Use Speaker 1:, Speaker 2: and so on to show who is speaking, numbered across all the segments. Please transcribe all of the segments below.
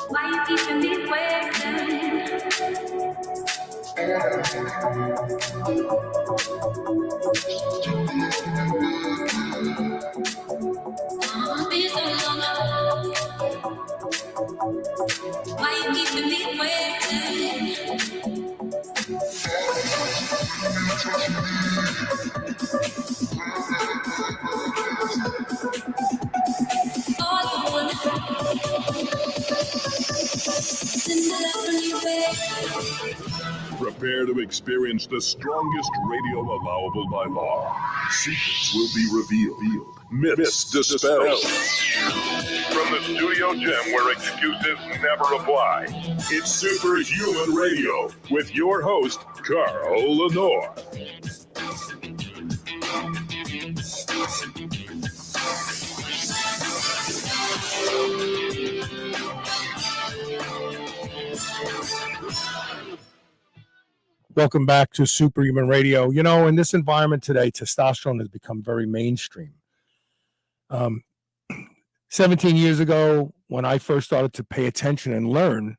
Speaker 1: Why you keeping me waiting? Be so long. Why you keeping me waiting? All you want is the love from you, babe.
Speaker 2: Prepare to experience the strongest radio allowable by law. Secrets will be revealed. Myths dispelled. From the studio gym where excuses never apply, it's Superhuman Radio with your host, Carl Lenore.
Speaker 3: Welcome back to Superhuman Radio. You know, in this environment today, testosterone has become very mainstream. 17 years ago, when I first started to pay attention and learn,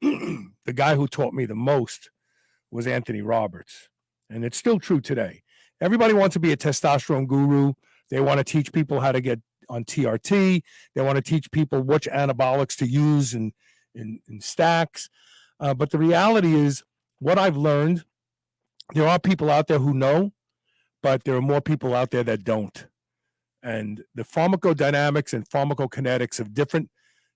Speaker 3: the guy who taught me the most was Anthony Roberts. And it's still true today. Everybody wants to be a testosterone guru. They want to teach people how to get on TRT. They want to teach people which anabolics to use in stacks. But the reality is, what I've learned, there are people out there who know, but there are more people out there that don't. And the pharmacodynamics and pharmacokinetics of different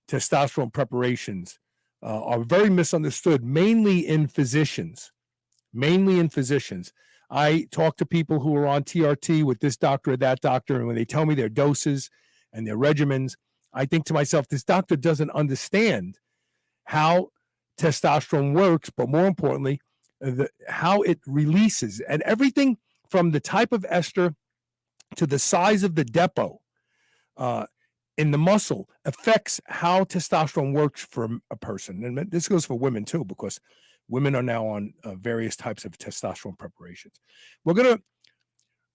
Speaker 3: testosterone preparations are very misunderstood, mainly in physicians. I talk to people who are on TRT with this doctor or that doctor, and when they tell me their doses and their regimens, I think to myself, this doctor doesn't understand how testosterone works, but more importantly, how it releases, and everything from the type of ester to the size of the depot in the muscle affects how testosterone works for a person. And this goes for women too, because women are now on various types of testosterone preparations. We're going to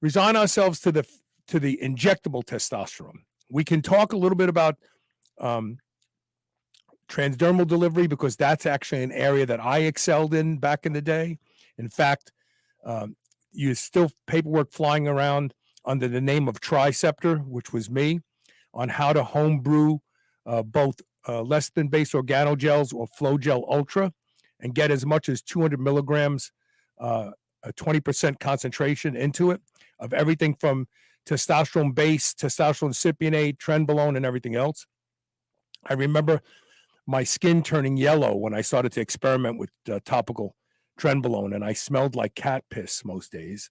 Speaker 3: resign ourselves to the injectable testosterone. We can talk a little bit about transdermal delivery, because that's actually an area that I excelled in back in the day. In fact, you still paperwork flying around under the name of Triceptor, which was me, on how to home brew both less than base organogels or Flow Gel Ultra and get as much as 200 milligrams, a 20% concentration into it of everything from testosterone base, testosterone cypionate, trenbolone, and everything else. I remember my skin turning yellow when I started to experiment with topical trenbolone, and I smelled like cat piss most days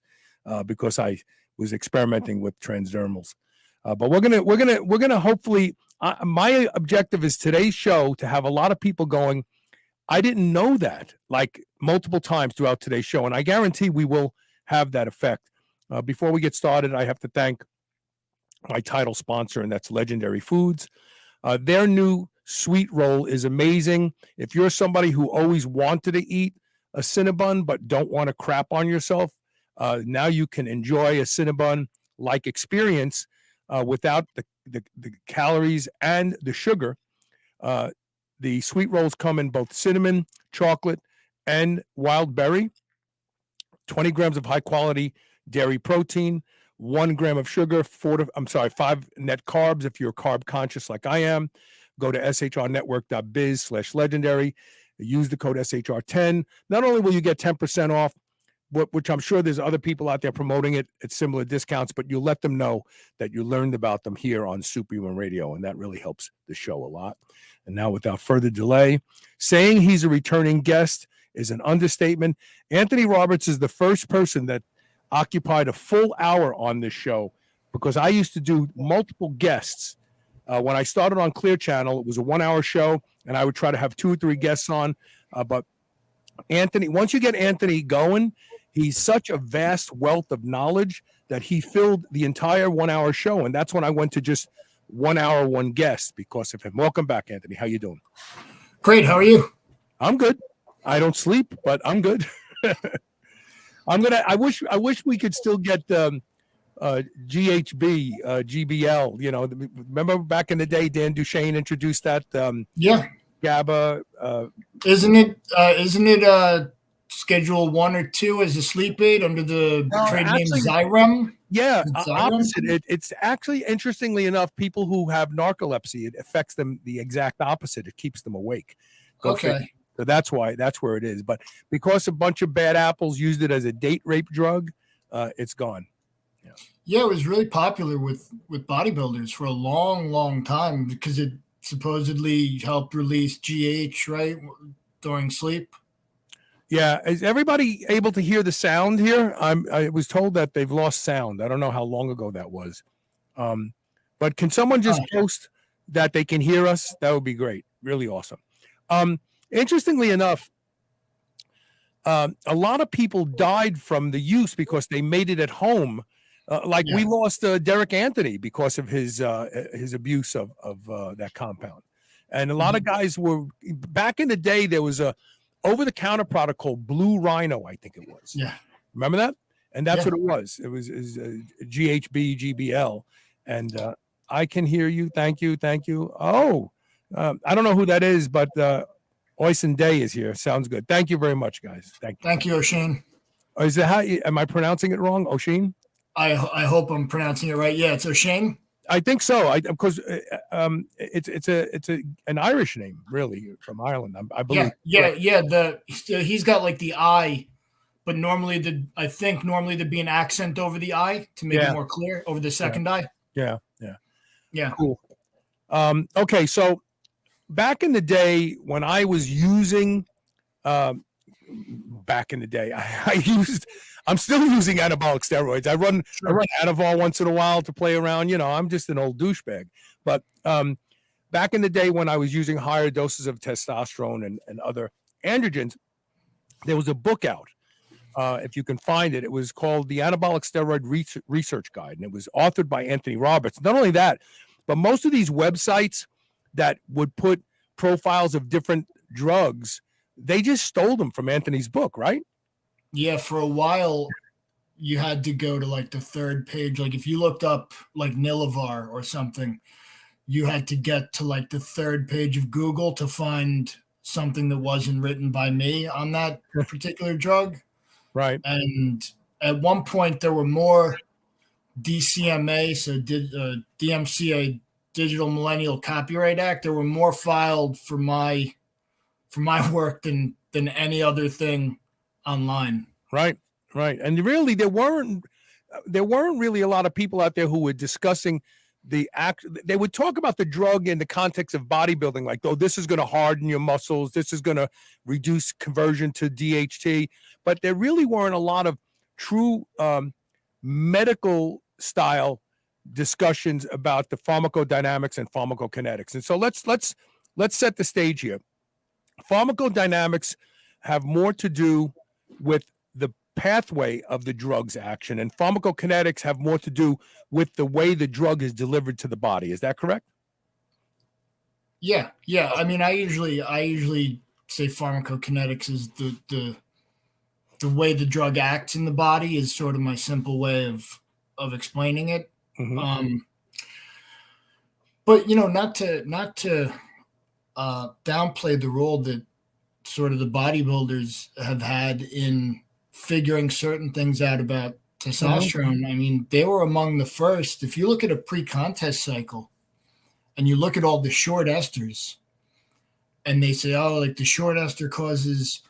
Speaker 3: because I was experimenting with transdermals. But we're gonna hopefully. My objective is today's show to have a lot of people going, I didn't know that, like multiple times throughout today's show, and I guarantee we will have that effect. Before we get started, I have to thank my title sponsor, and that's Legendary Foods. Their new sweet roll is amazing. If you're somebody who always wanted to eat a Cinnabon but don't want to crap on yourself, now you can enjoy a Cinnabon-like experience without the calories and the sugar. The sweet rolls come in both cinnamon, chocolate, and wild berry. 20 grams of high-quality dairy protein, 1 gram of sugar, 5 net carbs if you're carb conscious like I am. Go to shrnetwork.biz/legendary. Use the code SHR10. Not only will you get 10% off, which I'm sure there's other people out there promoting it at similar discounts, but you let them know that you learned about them here on Superhuman Radio, and that really helps the show a lot. And now, without further delay, saying he's a returning guest is an understatement. Anthony Roberts is the first person that occupied a full hour on this show, because I used to do multiple guests. When I started on Clear Channel, it was a 1-hour show, and I would try to have 2 or 3 guests on. But Anthony, once you get Anthony going, he's such a vast wealth of knowledge that he filled the entire 1 hour show. And that's when I went to just 1 hour, one guest because of him. Welcome back, Anthony. How you doing?
Speaker 4: Great. How are you?
Speaker 3: I'm good. I don't sleep, but I'm good. I wish we could still get GHB, GBL. You know, remember back in the day, Dan Duchesne introduced that.
Speaker 4: Yeah.
Speaker 3: GABA.
Speaker 4: Isn't it Schedule 1 or 2 as a sleep aid under the trade name Xyrem?
Speaker 3: Yeah,
Speaker 4: Xyrem?
Speaker 3: opposite. It's actually, interestingly enough, people who have narcolepsy, it affects them the exact opposite. It keeps them awake.
Speaker 4: Okay.
Speaker 3: So that's where it is. But because a bunch of bad apples used it as a date rape drug, it's gone.
Speaker 4: Yeah, it was really popular with bodybuilders for a long, long time because it supposedly helped release GH, right, during sleep.
Speaker 3: Yeah, is everybody able to hear the sound here? I was told that they've lost sound. I don't know how long ago that was. But can someone just post that they can hear us? That would be great. Really awesome. Interestingly enough, a lot of people died from the use because they made it at home. We lost Derek Anthony because of his abuse of that compound. And a lot of guys were, back in the day, there was a over-the-counter product called Blue Rhino, I think it was.
Speaker 4: Yeah.
Speaker 3: Remember that? And that's what it was. It was GHB, GBL. And I can hear you. Thank you. Thank you. Oh, I don't know who that is, but Oysen Day is here. Sounds good. Thank you very much, guys.
Speaker 4: Thank you, O'Shane.
Speaker 3: Is it am I pronouncing it wrong? O'Shane?
Speaker 4: I hope I'm pronouncing it right. Yeah, it's O'Shane.
Speaker 3: I think so. Because it's an Irish name, really, from Ireland. I believe.
Speaker 4: Yeah. He's got like the I, but normally there'd be an accent over the I to make it more clear over the second I.
Speaker 3: Yeah.
Speaker 4: Cool.
Speaker 3: Okay, so back in the day when I was using, back in the day, I'm still using anabolic steroids. I run Anavar once in a while to play around. You know, I'm just an old douchebag. But back in the day when I was using higher doses of testosterone and other androgens, there was a book out. If you can find it, it was called the Anabolic Steroid Research Guide, and it was authored by Anthony Roberts. Not only that, but most of these websites that would put profiles of different drugs, they just stole them from Anthony's book, right?
Speaker 4: Yeah, for a while, you had to go to like the third page. Like if you looked up like Nilevar or something, you had to get to like the third page of Google to find something that wasn't written by me on that particular drug.
Speaker 3: Right.
Speaker 4: And at one point, there were more DCMA, so DMCA, Digital Millennial Copyright Act. There were more filed for my work than any other thing online.
Speaker 3: Right. And really, there weren't really a lot of people out there who were discussing they would talk about the drug in the context of bodybuilding, like, oh, this is going to harden your muscles, this is going to reduce conversion to DHT, but there really weren't a lot of true medical style discussions about the pharmacodynamics and pharmacokinetics. And so let's set the stage here. Pharmacodynamics have more to do with the pathway of the drug's action, and pharmacokinetics have more to do with the way the drug is delivered to the body. Is that correct?
Speaker 4: Yeah. I mean, I usually say pharmacokinetics is the way the drug acts in the body is sort of my simple way of explaining it.
Speaker 3: Mm-hmm.
Speaker 4: But not to downplay the role that sort of the bodybuilders have had in figuring certain things out about testosterone. Mm-hmm. I mean, they were among the first. If you look at a pre-contest cycle and you look at all the short esters and they say, oh, like the short ester causes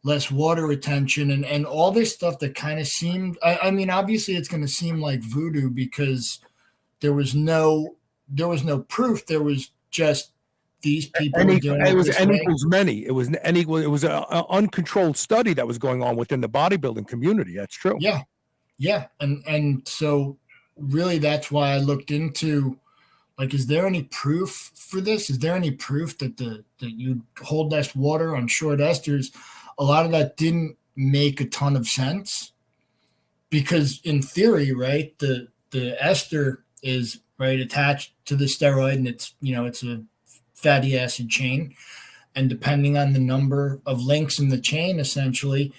Speaker 4: less water retention and all this stuff that kind of seemed, I mean, obviously it's going to seem like voodoo because there was no proof. There was just these people
Speaker 3: it was N equals many. It was N equal. It was an uncontrolled study that was going on within the bodybuilding community. That's true.
Speaker 4: Yeah. And so really that's why I looked into, like, is there any proof for this? Is there any proof that that you hold less water on short esters? A lot of that didn't make a ton of sense. because in theory, right, the ester is right attached to the steroid, and it's it's a fatty acid chain, and depending on the number of links in the chain, essentially,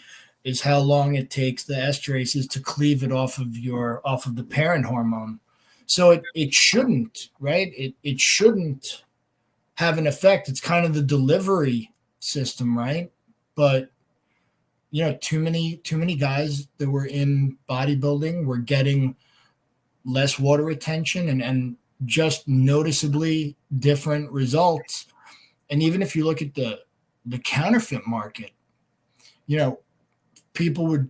Speaker 4: is how long it takes the esterases to cleave it off of the parent hormone. So it shouldn't, right? It shouldn't have an effect. It's kind of the delivery system, right? But too many guys that were in bodybuilding were getting less water retention and just noticeably different results. And even if you look at the counterfeit market, people would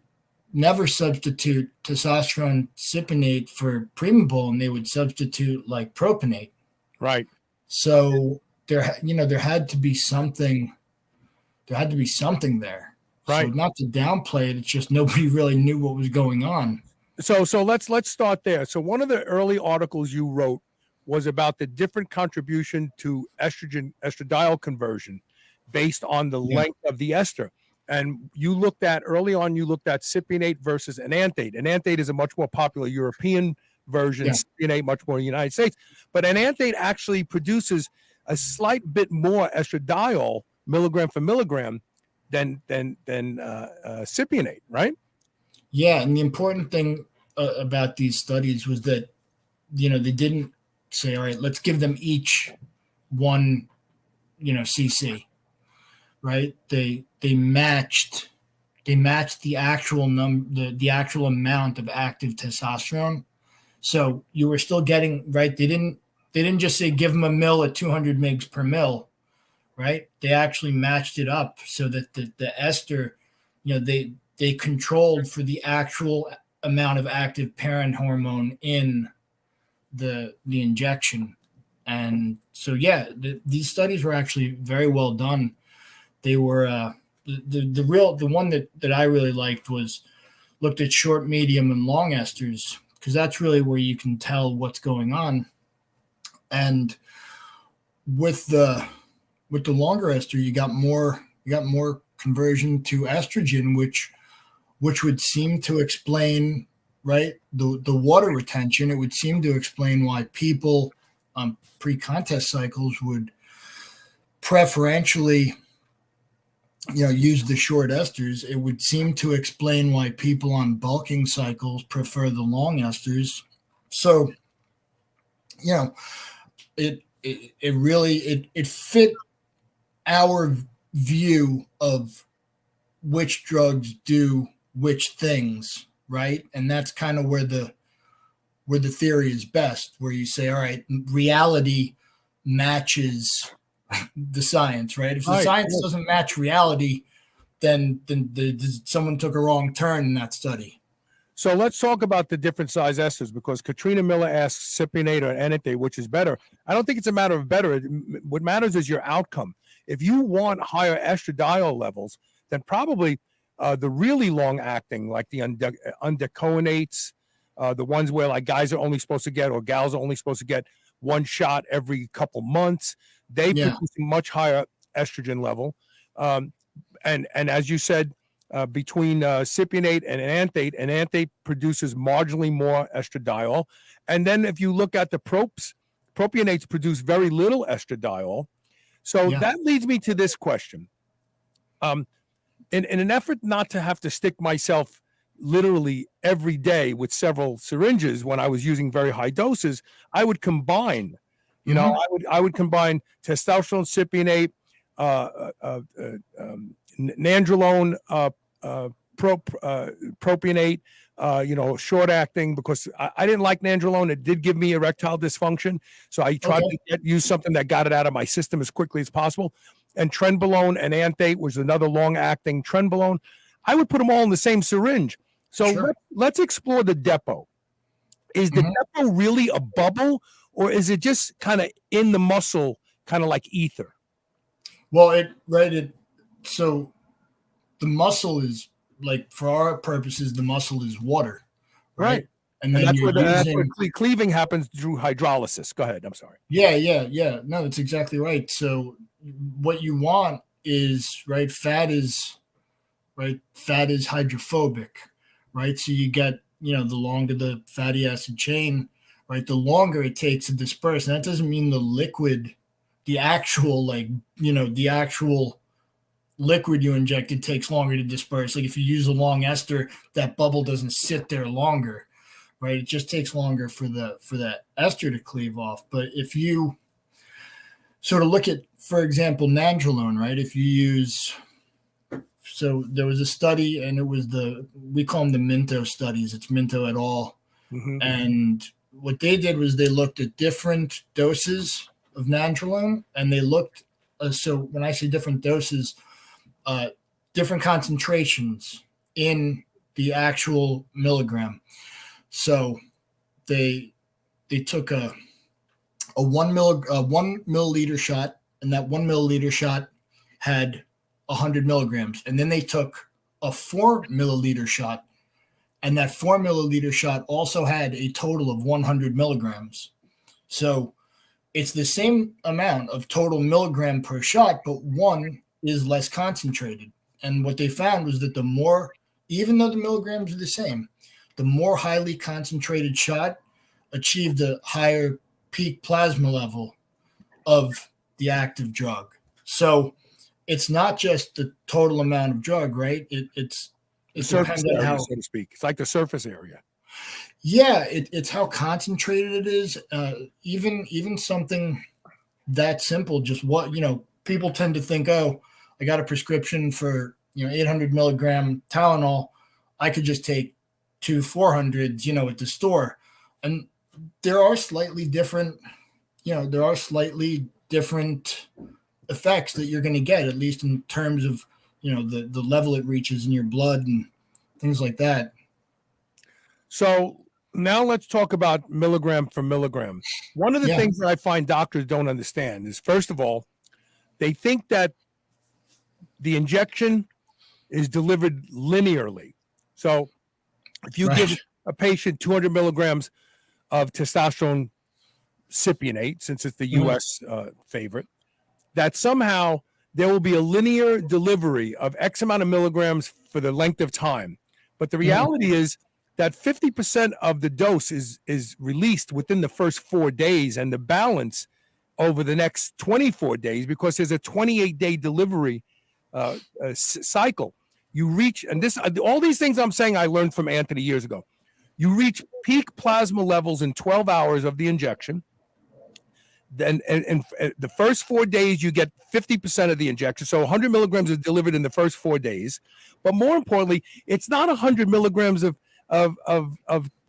Speaker 4: never substitute testosterone cypionate for Primabol, and they would substitute like propionate.
Speaker 3: Right.
Speaker 4: So there had to be something. There had to be something there.
Speaker 3: Right.
Speaker 4: So not to downplay it, it's just nobody really knew what was going on.
Speaker 3: So let's start there. So one of the early articles you wrote was about the different contribution to estradiol conversion based on the length of the ester. And you looked at cypionate versus enanthate. Enanthate is a much more popular European version, cypionate much more in the United States. But enanthate actually produces a slight bit more estradiol milligram for milligram than cypionate, right?
Speaker 4: Yeah, and the important thing about these studies was that they didn't say, all right, let's give them each one cc, right? They matched the actual the actual amount of active testosterone. So you were still getting, right? They didn't just say give them a mil at 200 mgs per mil, right? They actually matched it up so that the ester, they controlled for the actual amount of active parent hormone in the injection. And so, these studies were actually very well done. They were the one that I really liked was looked at short, medium, and long esters, because that's really where you can tell what's going on. And with the longer ester, you got more conversion to estrogen, which would seem to explain, right, the water retention. It would seem to explain why people on pre-contest cycles would preferentially use the short esters. It would seem to explain why people on bulking cycles prefer the long esters. So it really fit our view of which drugs do which things, right? And that's kind of where the theory is best, where you say, all right, reality matches the science, right? If the science doesn't match reality, then someone took a wrong turn in that study.
Speaker 3: So let's talk about the different size esters, because Katrina Miller asks cypionate or enanthate, which is better. I don't think it's a matter of better. What matters is your outcome. If you want higher estradiol levels, then probably the really long acting, like the undecoinates, the ones where like guys are only supposed to get, or gals are only supposed to get one shot every couple months, they produce a much higher estrogen level. And as you said, between cypionate and enanthate produces marginally more estradiol. And then if you look at the propionates produce very little estradiol. So that leads me to this question. In an effort not to have to stick myself literally every day with several syringes when I was using very high doses, I would combine, I would combine testosterone cypionate, nandrolone, propionate, short acting, because I didn't like nandrolone. It did give me erectile dysfunction. So I tried to use something that got it out of my system as quickly as possible. And trenbolone and enanthate was another long acting trenbolone. I would put them all in the same syringe. So let's explore the depot. Is the depot really a bubble, or is it just kind of in the muscle, kind of like ether?
Speaker 4: Well, so the muscle is, like, for our purposes, the muscle is water, right? And then
Speaker 3: that's where cleaving happens through hydrolysis. Go ahead. I'm sorry.
Speaker 4: Yeah. No, that's exactly right. So what you want is, fat is hydrophobic, right? So you get the longer the fatty acid chain, right, the longer it takes to disperse. And that doesn't mean the liquid, the actual liquid you injected takes longer to disperse. Like if you use a long ester, that bubble doesn't sit there longer, right? It just takes longer for that ester to cleave off. But if you sort of look at, for example, nandrolone, right? If you use, so there was a study, and it was we call them the Minto studies. It's Minto et al.
Speaker 3: Mm-hmm.
Speaker 4: And what they did was they looked at different doses of nandrolone, and they looked, so when I say different doses, different concentrations in the actual milligram. So they took a 1 milliliter shot, and that 1 milliliter shot had 100 milligrams. And then they took a 4 milliliter shot, and that 4 milliliter shot also had a total of 100 milligrams. So it's the same amount of total milligram per shot, but one is less concentrated. And what they found was that the more, even though the milligrams are the same, the more highly concentrated shot achieved a higher peak plasma level of the active drug. So it's not just the total amount of drug, right? It
Speaker 3: Surface
Speaker 4: depends on
Speaker 3: area,
Speaker 4: how,
Speaker 3: so to speak. It's like the surface area.
Speaker 4: yeah, it's how concentrated it is. Even something that simple, just what, people tend to think, oh, I got a prescription for 800 milligram Tylenol, I could just take 2 400s at the store. And there are slightly different effects that you're going to get, at least in terms of the level it reaches in your blood and things like that.
Speaker 3: So now let's talk about milligram for milligram. One of the things that I find doctors don't understand is, first of all, they think that the injection is delivered linearly. So if you give a patient 200 milligrams of testosterone cypionate, since it's the U.S. favorite, that somehow there will be a linear delivery of X amount of milligrams for the length of time. But the reality is that 50% of the dose is released within the first 4 days, and the balance over the next 24 days, because there's a 28-day delivery cycle. You reach, and this, all these things I'm saying I learned from Anthony years ago. You reach peak plasma levels in 12 hours of the injection. Then and the first 4 days, you get 50% of the injection. So 100 milligrams is delivered in the first 4 days. But more importantly, it's not 100 milligrams of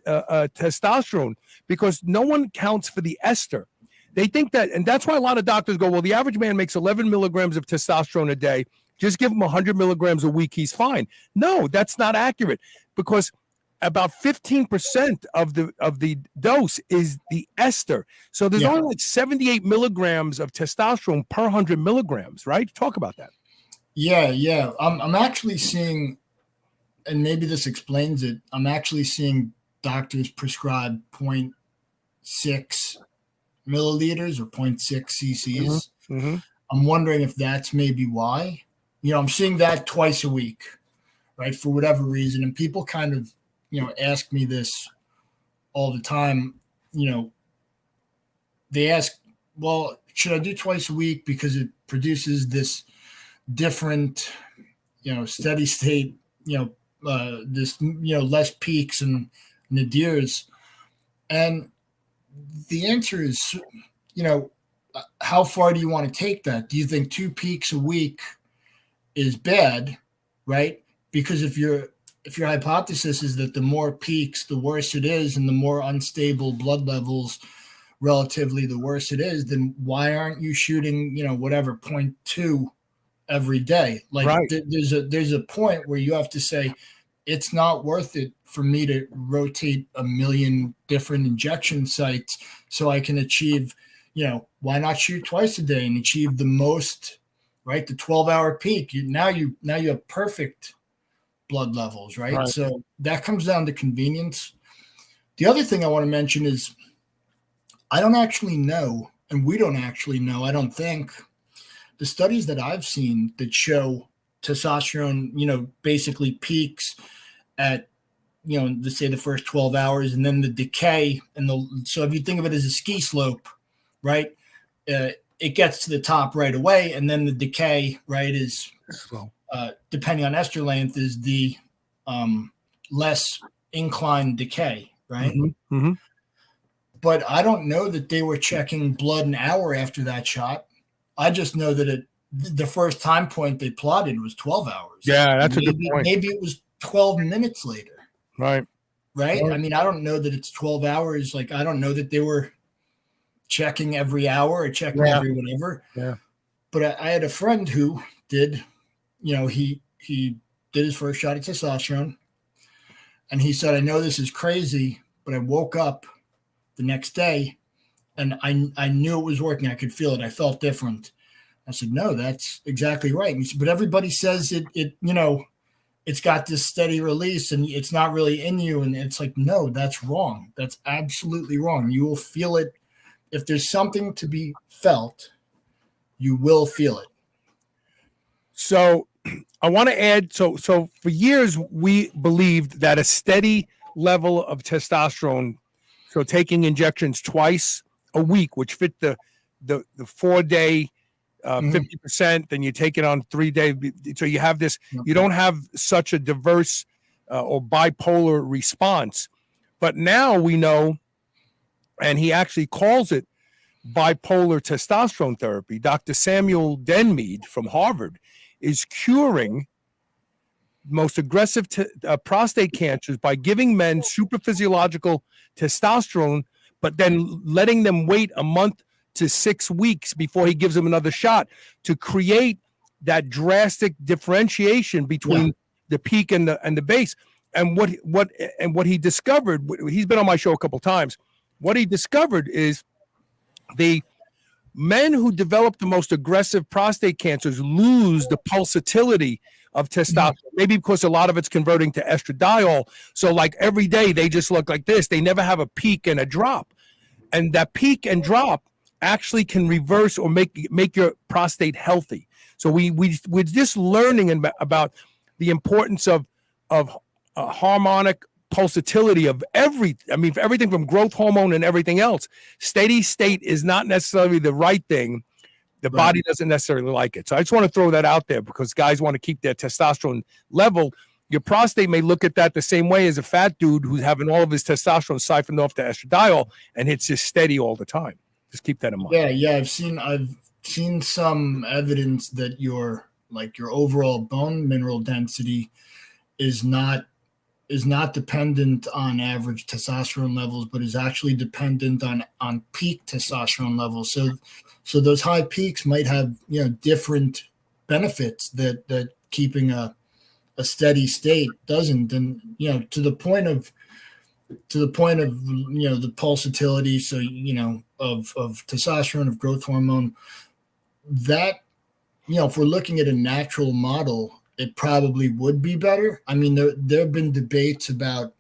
Speaker 3: testosterone, because no one counts for the ester. They think that, and that's why a lot of doctors go, well, the average man makes 11 milligrams of testosterone a day. Just give him 100 milligrams a week. He's fine. No, that's not accurate, because about 15% of the dose is the ester. So there's only like 78 milligrams of testosterone per 100 milligrams, right? Talk about that.
Speaker 4: Yeah. I'm actually seeing, and maybe this explains it, I'm actually seeing doctors prescribe 0.6 milliliters or 0.6 cc's. I'm wondering if that's maybe why. I'm seeing that twice a week, right, for whatever reason. And people kind of, ask me this all the time. They ask, well, should I do twice a week because it produces this different, steady state, this, less peaks and nadirs? And the answer is, how far do you want to take that? Do you think 2 peaks a week is bad, right? Because if your hypothesis is that the more peaks, the worse it is, and the more unstable blood levels, relatively, the worse it is, then why aren't you shooting, whatever, 0.2 every day? Like,
Speaker 3: right.
Speaker 4: There's a point where you have to say, it's not worth it for me to rotate a million different injection sites so I can achieve, why not shoot twice a day and achieve the most, right? The 12-hour peak. Now you have perfect blood levels, right? So that comes down to convenience. The other thing I want to mention is I don't actually know, and we don't actually know, I don't think, the studies that I've seen that show testosterone, basically peaks at to say the first 12 hours, and then the decay. So if you think of it as a ski slope, right, it gets to the top right away, and then the decay, right, is depending on ester length, is the less inclined decay, right?
Speaker 3: Mm-hmm. Mm-hmm.
Speaker 4: But I don't know that they were checking blood an hour after that shot. I just know that the first time point they plotted was 12 hours.
Speaker 3: Yeah, that's a good point.
Speaker 4: Maybe it was 12 minutes later.
Speaker 3: Right.
Speaker 4: I mean, I don't know that it's 12 hours. Like, I don't know that they were checking every hour or checking every whatever.
Speaker 3: Yeah.
Speaker 4: But I had a friend who did, he did his first shot of testosterone. And he said, I know this is crazy, but I woke up the next day and I knew it was working. I could feel it. I felt different. I said, no, that's exactly right. And he said, but everybody says it's got this steady release and it's not really in you. And it's like, no, that's wrong. That's absolutely wrong. You will feel it. If there's something to be felt, you will feel it.
Speaker 3: So I want to add, so for years, we believed that a steady level of testosterone, so taking injections twice a week, which fit the 4-day 50%, then you take it on 3-day. So you have this, you don't have such a diverse or bipolar response. But now we know, and he actually calls it bipolar testosterone therapy. Dr. Samuel Denmead from Harvard is curing most aggressive prostate cancers by giving men supraphysiological testosterone, but then letting them wait a month to 6 weeks before he gives them another shot to create that drastic differentiation between the peak and the base. And what he discovered, he's been on my show a couple of times. What he discovered is the men who develop the most aggressive prostate cancers lose the pulsatility of testosterone, maybe because a lot of it's converting to estradiol. So like every day they just look like this. They never have a peak and a drop. And that peak and drop actually can reverse or make your prostate healthy. So we're just learning about the importance of harmonic pulsatility of everything from growth hormone and everything else. Steady state is not necessarily the right thing. The body doesn't necessarily like it. So I just want to throw that out there because guys want to keep their testosterone level. Your prostate may look at that the same way as a fat dude who's having all of his testosterone siphoned off to estradiol and it's just steady all the time. Just keep that in mind.
Speaker 4: Yeah. I've seen some evidence that your overall bone mineral density is not dependent on average testosterone levels, but is actually dependent on peak testosterone levels. So those high peaks might have different benefits that keeping a steady state doesn't. And to the point of the pulsatility, so of testosterone, of growth hormone, that if we're looking at a natural model, it probably would be better. I mean, there have been debates about,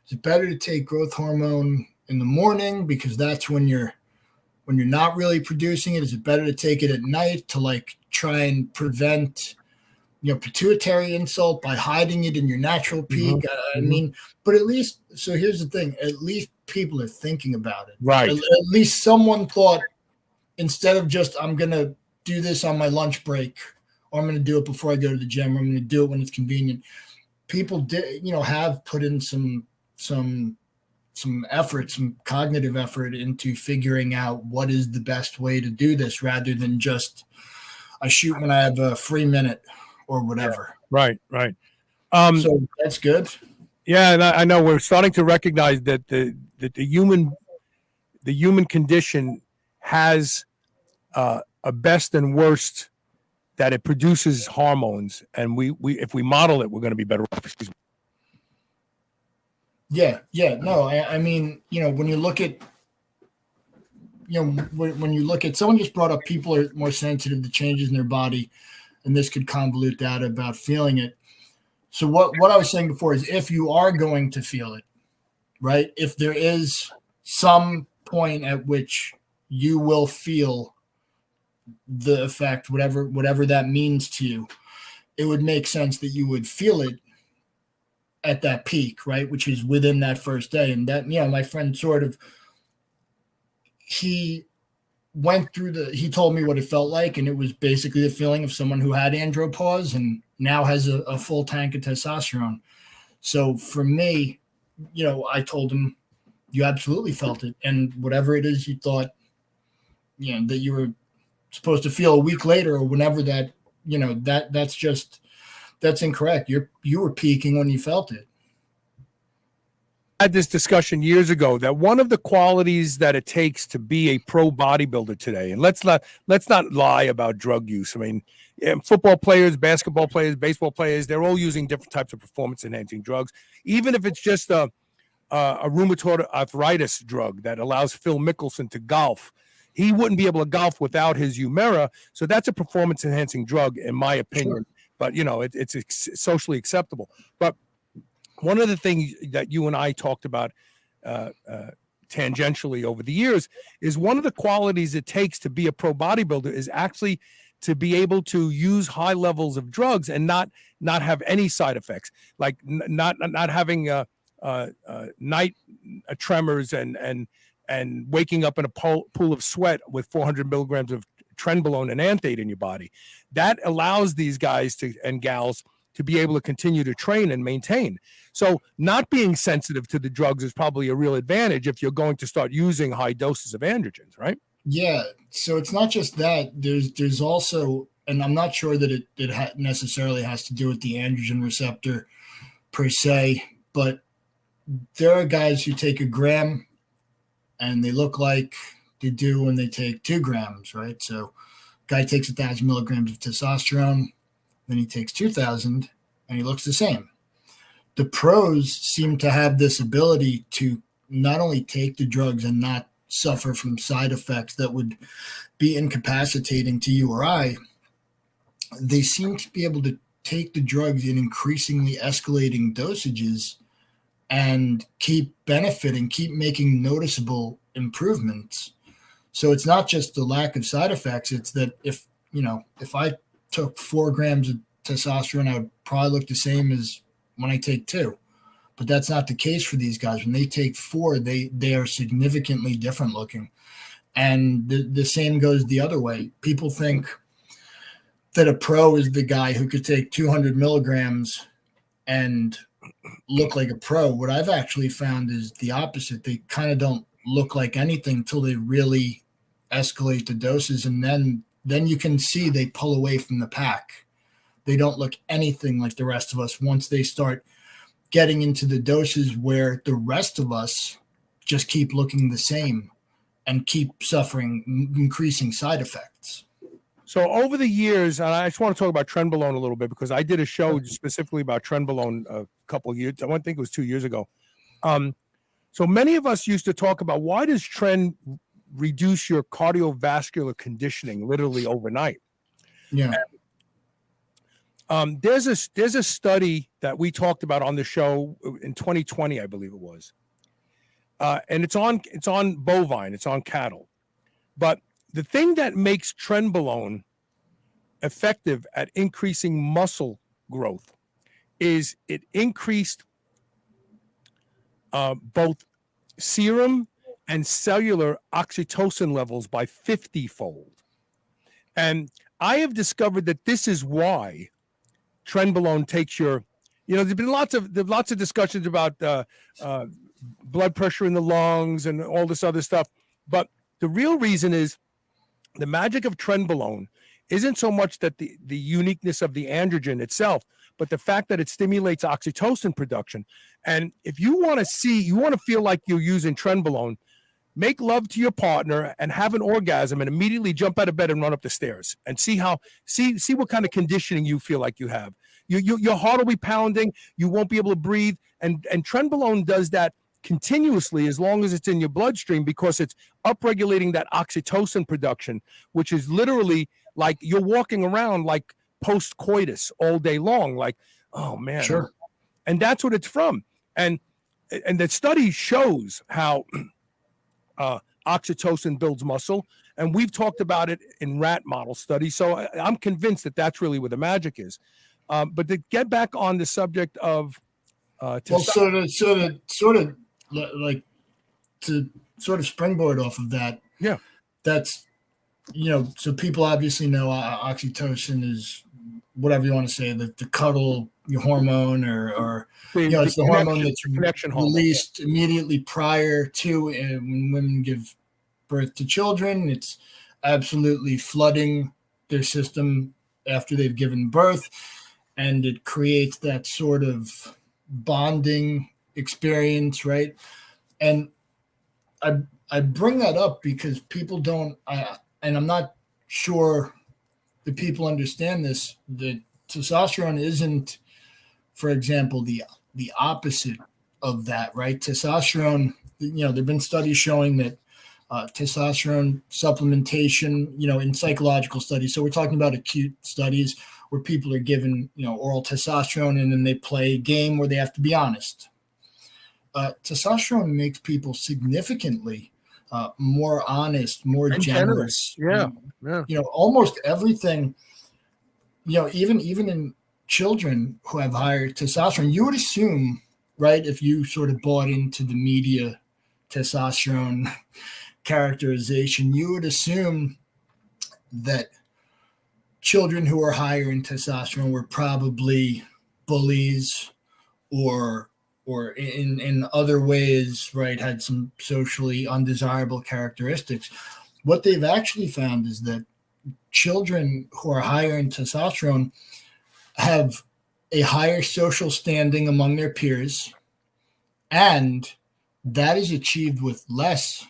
Speaker 4: is it better to take growth hormone in the morning because that's when you're not really producing it? Is it better to take it at night to try and prevent pituitary insult by hiding it in your natural peak? I mean, but at least, so here's the thing, at least people are thinking about it.
Speaker 3: Right.
Speaker 4: At least someone thought, instead of just, I'm going to do this on my lunch break, or I'm going to do it before I go to the gym, or I'm going to do it when it's convenient. People did, have put in some effort, some cognitive effort into figuring out what is the best way to do this rather than just I shoot when I have a free minute or whatever.
Speaker 3: Right.
Speaker 4: So that's good.
Speaker 3: Yeah, and I know we're starting to recognize that the human condition has a best and worst, that it produces hormones, and we if we model it, we're going to be better off. Excuse me.
Speaker 4: Yeah. No, I mean, when you look at, when you look at, someone just brought up people are more sensitive to changes in their body, and this could convolute that about feeling it. So what I was saying before is, if you are going to feel it, right? If there is some point at which you will feel the effect, whatever that means to you, it would make sense that you would feel it at that peak, right, which is within that first day. And that, my friend he went through he told me what it felt like, and it was basically the feeling of someone who had andropause and now has a full tank of testosterone. So for me, I told him, you absolutely felt it, and whatever it is you thought, that you were supposed to feel a week later or whenever that, that's incorrect. You were peaking when you felt it.
Speaker 3: I had this discussion years ago that one of the qualities that it takes to be a pro bodybuilder today, and let's not lie about drug use. I mean, football players, basketball players, baseball players, they're all using different types of performance enhancing drugs, even if it's just a rheumatoid arthritis drug that allows Phil Mickelson to golf. He wouldn't be able to golf without his Humira. So that's a performance enhancing drug, in my opinion. Sure. But, it's socially acceptable. But one of the things that you and I talked about tangentially over the years is one of the qualities it takes to be a pro bodybuilder is actually to be able to use high levels of drugs and not have any side effects, like not having night tremors and waking up in a pool of sweat with 400 milligrams of trenbolone and anthate in your body. That allows these guys and gals to be able to continue to train and maintain. So not being sensitive to the drugs is probably a real advantage if you're going to start using high doses of androgens, right?
Speaker 4: Yeah. So it's not just that. There's also, and I'm not sure that it necessarily has to do with the androgen receptor per se, but there are guys who take a gram and they look like they do when they take 2 grams, right? So guy takes 1,000 milligrams of testosterone, then he takes 2,000 and he looks the same. The pros seem to have this ability to not only take the drugs and not suffer from side effects that would be incapacitating to you or I, they seem to be able to take the drugs in increasingly escalating dosages and keep benefiting, keep making noticeable improvements. So it's not just the lack of side effects. It's that if I took 4 grams of testosterone, I would probably look the same as when I take 2. But that's not the case for these guys. When they take 4, they are significantly different looking. And the same goes the other way. People think that a pro is the guy who could take 200 milligrams and look like a pro. What I've actually found is the opposite. They kind of don't look like anything until they really escalate the doses, and then you can see they pull away from the pack. They don't look anything like the rest of us once they start getting into the doses where the rest of us just keep looking the same and keep suffering increasing side effects.
Speaker 3: So over the years, and I just want to talk about trenbolone a little bit because I did a show specifically about trenbolone a couple of years. I think it was 2 years ago. So many of us used to talk about, why does tren reduce your cardiovascular conditioning literally overnight?
Speaker 4: Yeah.
Speaker 3: And, there's a study that we talked about on the show in 2020, I believe it was, and it's on bovine, it's on cattle. But the thing that makes trenbolone effective at increasing muscle growth is it increased both serum and cellular oxytocin levels by 50-fold. And I have discovered that this is why trenbolone takes your, there's been lots of discussions about blood pressure in the lungs and all this other stuff. But the real reason is the magic of trenbolone isn't so much that the uniqueness of the androgen itself, but the fact that it stimulates oxytocin production. And if you want to feel like you're using trenbolone, make love to your partner and have an orgasm and immediately jump out of bed and run up the stairs and see what kind of conditioning you feel like you have. Your heart will be pounding. You won't be able to breathe. And trenbolone does that continuously as long as it's in your bloodstream, because it's upregulating that oxytocin production, which is literally like you're walking around like post-coitus all day long, like, oh man.
Speaker 4: Sure.
Speaker 3: And that's what it's from. And the study shows how oxytocin builds muscle, and we've talked about it in rat model studies. So I'm convinced that that's really where the magic is. But to get back on the subject of
Speaker 4: Well, like to sort of springboard off of that.
Speaker 3: Yeah.
Speaker 4: That's, so people obviously know oxytocin is whatever you want to say, the cuddle hormone, or it's the hormone that's released immediately prior to when women give birth to children. It's absolutely flooding their system after they've given birth, and it creates that sort of bonding experience, right? And I bring that up because people don't, and I'm not sure that people understand this, that testosterone isn't, for example, the opposite of that, right? Testosterone, there have been studies showing that testosterone supplementation, in psychological studies. So we're talking about acute studies where people are given, oral testosterone, and then they play a game where they have to be honest. Testosterone makes people significantly more honest, more generous.
Speaker 3: Yeah.
Speaker 4: Almost everything. Even in children who have higher testosterone, you would assume, right, if you sort of bought into the media testosterone characterization, you would assume that children who are higher in testosterone were probably bullies or in other ways, right, had some socially undesirable characteristics. What they've actually found is that children who are higher in testosterone have a higher social standing among their peers, and that is achieved with less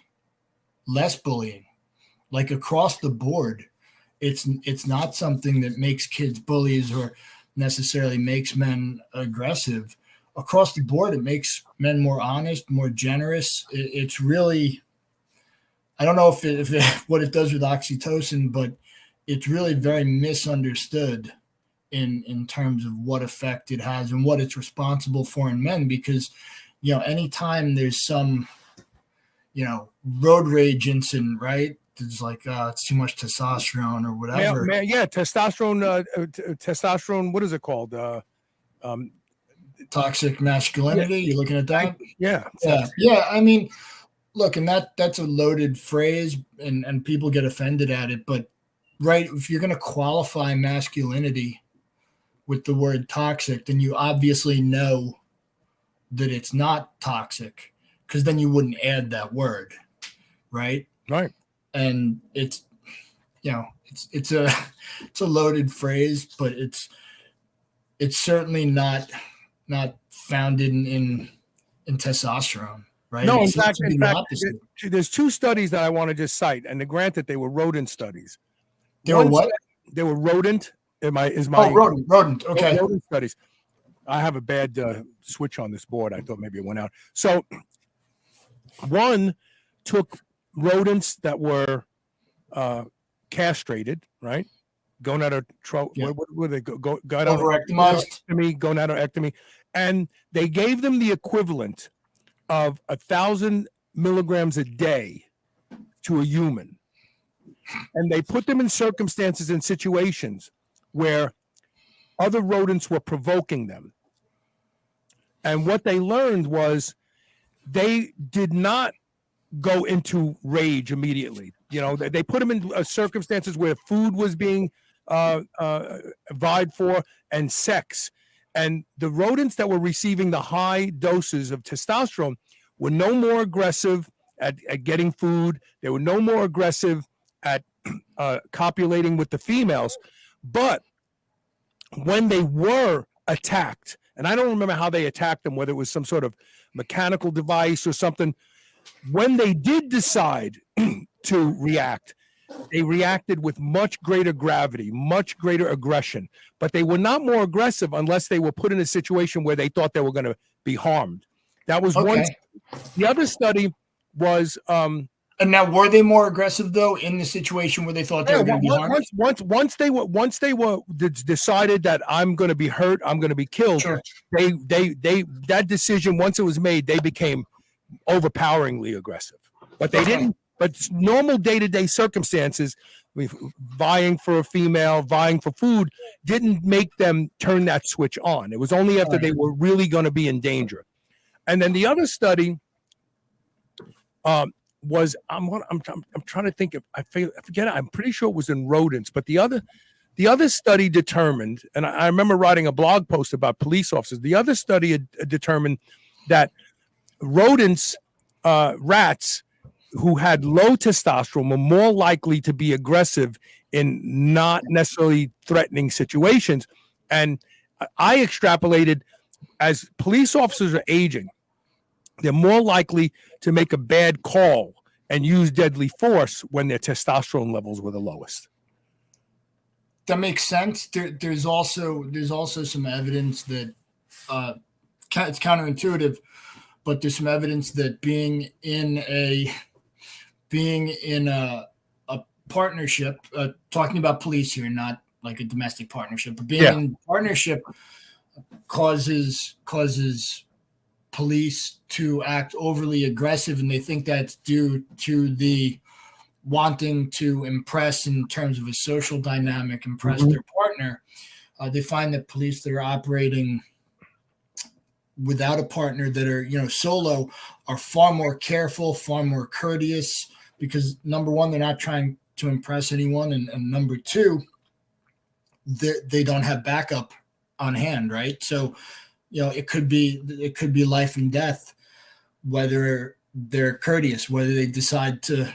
Speaker 4: bullying. Like across the board, it's not something that makes kids bullies or necessarily makes men aggressive. Across the board, it makes men more honest, more generous. It's really, I don't know if it what it does with oxytocin, but it's really very misunderstood in terms of what effect it has and what it's responsible for in men. Because, anytime there's some, road rage incident, right? It's like, it's too much testosterone or whatever.
Speaker 3: Testosterone. What is it called?
Speaker 4: Toxic masculinity. You're looking at that?
Speaker 3: Yeah.
Speaker 4: I mean, look, and that's a loaded phrase, and people get offended at it. But right, if you're going to qualify masculinity with the word toxic, then you obviously know that it's not toxic, because then you wouldn't add that word, right?
Speaker 3: Right.
Speaker 4: And it's it's a loaded phrase, but it's certainly not founded in testosterone, right?
Speaker 3: No, in fact, there's two studies that I want to just cite, and granted, they were rodent studies.
Speaker 4: They were what?
Speaker 3: They were rodent.
Speaker 4: Rodent. Okay.
Speaker 3: Rodent studies. I have a bad switch on this board. I thought maybe it went out. So one took rodents that were castrated, right? Gonadotropectomy, and they gave them the equivalent of 1,000 milligrams a day to a human, and they put them in circumstances and situations where other rodents were provoking them. And what they learned was they did not go into rage immediately. They put them in circumstances where food was being vied for and sex. And the rodents that were receiving the high doses of testosterone were no more aggressive at getting food. They were no more aggressive at copulating with the females. But when they were attacked, and I don't remember how they attacked them, whether it was some sort of mechanical device or something, when they did decide to react, they reacted with much greater gravity, much greater aggression. But they were not more aggressive unless they were put in a situation where they thought they were going to be harmed. That was one. The other study was
Speaker 4: and now, were they more aggressive though in the situation where they thought they were going to be harmed?
Speaker 3: Once they were decided that I'm going to be hurt, I'm going to be killed.
Speaker 4: Sure.
Speaker 3: They that decision, once it was made, they became overpoweringly aggressive. But they didn't. But normal day-to-day circumstances, vying for a female, vying for food, didn't make them turn that switch on. It was only after they were really going to be in danger. And then the other study was I'm trying to think if I forget it. I'm pretty sure it was in rodents, but the other study determined, and I remember writing a blog post about police officers. The other study had determined that rodents, rats who had low testosterone were more likely to be aggressive in not necessarily threatening situations. And I extrapolated, as police officers are aging, they're more likely to make a bad call and use deadly force when their testosterone levels were the lowest.
Speaker 4: That makes sense. There's also some evidence that it's counterintuitive, but there's some evidence that being in a partnership, talking about police here, not like a domestic partnership, but being in partnership causes police to act overly aggressive, and they think that's due to the wanting to impress in terms of a social dynamic, impress their partner. They find that police that are operating without a partner, that are, solo, are far more careful, far more courteous, because number one, they're not trying to impress anyone. And number two, they don't have backup on hand. Right. So, it could be life and death, whether they're courteous, whether they decide to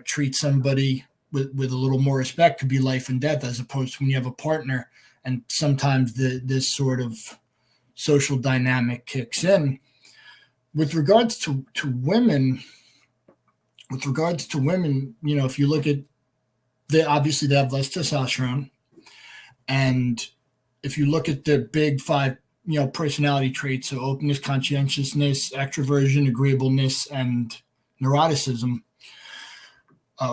Speaker 4: treat somebody with a little more respect. Could be life and death, as opposed to when you have a partner, and sometimes this sort of social dynamic kicks in. With regards to women, if you look at, they have less testosterone, and if you look at the big five, personality traits, so openness, conscientiousness, extroversion, agreeableness, and neuroticism,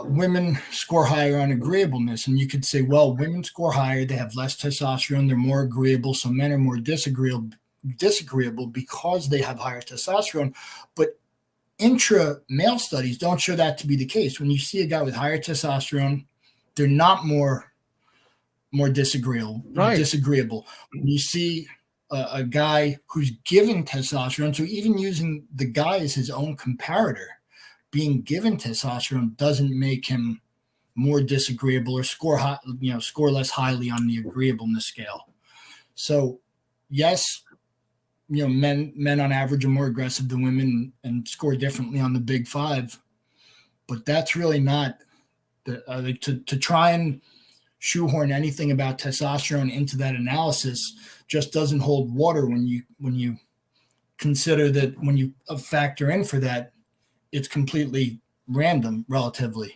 Speaker 4: women score higher on agreeableness. And you could say, well, women score higher, they have less testosterone, they're more agreeable, so men are more disagreeable because they have higher testosterone. But intra-male studies don't show that to be the case. When you see a guy with higher testosterone, they're not more disagreeable.
Speaker 3: Right.
Speaker 4: When you see a guy who's given testosterone, so even using the guy as his own comparator, being given testosterone doesn't make him more disagreeable or score less highly on the agreeableness scale. So yes, men on average are more aggressive than women and score differently on the big five, but that's really not to try and shoehorn anything about testosterone into that analysis just doesn't hold water when you consider that, when you factor in for that, it's completely random relatively.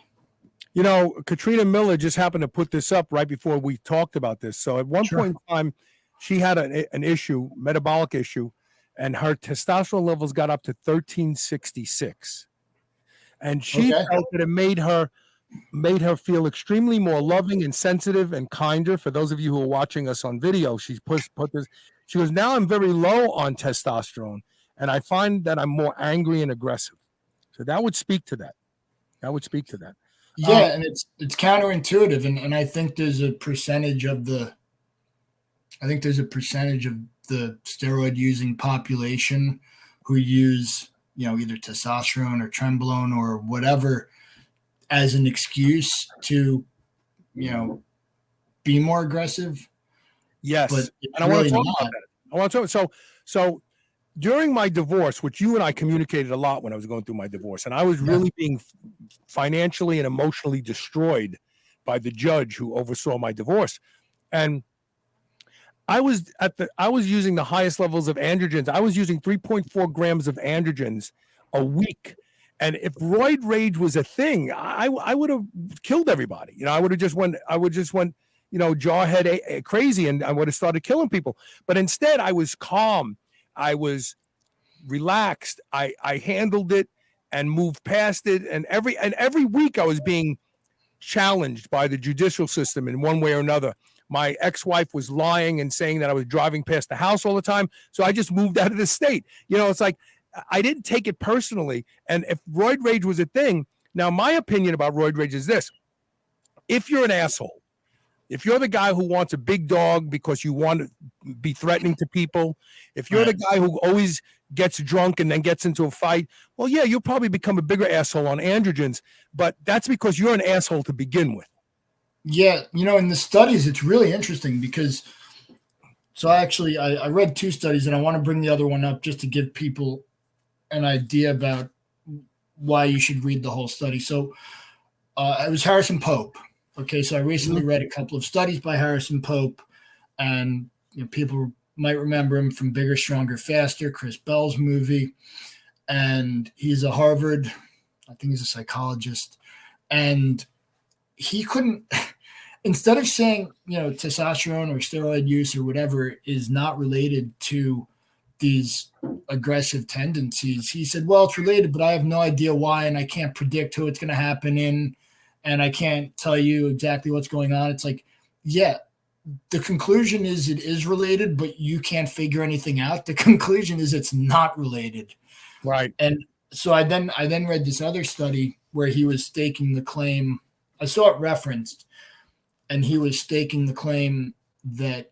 Speaker 3: Katrina Miller just happened to put this up right before we talked about this. So at one point in time, she had an issue, metabolic issue, and her testosterone levels got up to 1366. And she felt that it made her feel extremely more loving and sensitive and kinder. For those of you who are watching us on video, she put this. She goes, now I'm very low on testosterone, and I find that I'm more angry and aggressive. So that would speak to that.
Speaker 4: Yeah, and it's counterintuitive, and I think there's a percentage of the steroid using population who use either testosterone or trenbolone or whatever as an excuse to be more aggressive.
Speaker 3: Yes,
Speaker 4: but
Speaker 3: and I want to talk about that. I want to talk. So during my divorce, which you and I communicated a lot when I was going through my divorce, and I was really being financially and emotionally destroyed by the judge who oversaw my divorce, and I was using the highest levels of androgens. I was using 3.4 grams of androgens a week. And if Roid Rage was a thing, I would have killed everybody. I would just went, jawhead crazy, and I would have started killing people. But instead, I was calm. I was relaxed. I handled it and moved past it. And every week I was being challenged by the judicial system in one way or another. My ex-wife was lying and saying that I was driving past the house all the time. So I just moved out of the state. It's like, I didn't take it personally. And if Roid Rage was a thing, now my opinion about Roid Rage is this: if you're an asshole, if you're the guy who wants a big dog because you want to be threatening to people, if you're the guy who always gets drunk and then gets into a fight, well, yeah, you'll probably become a bigger asshole on androgens, but that's because you're an asshole to begin with.
Speaker 4: Yeah, in the studies, it's really interesting because, so actually, I read 2 studies, and I want to bring the other one up just to give people an idea about why you should read the whole study. So it was Harrison Pope. Okay, so I recently read a couple of studies by Harrison Pope, and people might remember him from Bigger, Stronger, Faster, Chris Bell's movie, and he's a Harvard, I think he's a psychologist, and he couldn't, instead of saying, testosterone or steroid use or whatever is not related to these aggressive tendencies, he said, well, it's related, but I have no idea why, and I can't predict who it's going to happen in, and I can't tell you exactly what's going on. It's like, yeah, the conclusion is it is related, but you can't figure anything out. The conclusion is it's not related.
Speaker 3: Right.
Speaker 4: And so I then read this other study where he was staking the claim, I saw it referenced, and he was staking the claim that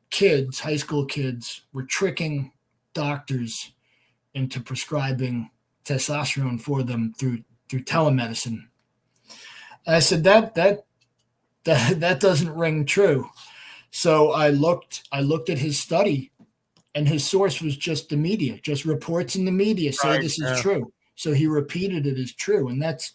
Speaker 4: kids, high school kids, were tricking doctors into prescribing testosterone for them through telemedicine. And I said that doesn't ring true. So I looked at his study, and his source was just the media, just reports in the media say this is true. So he repeated it as true, and that's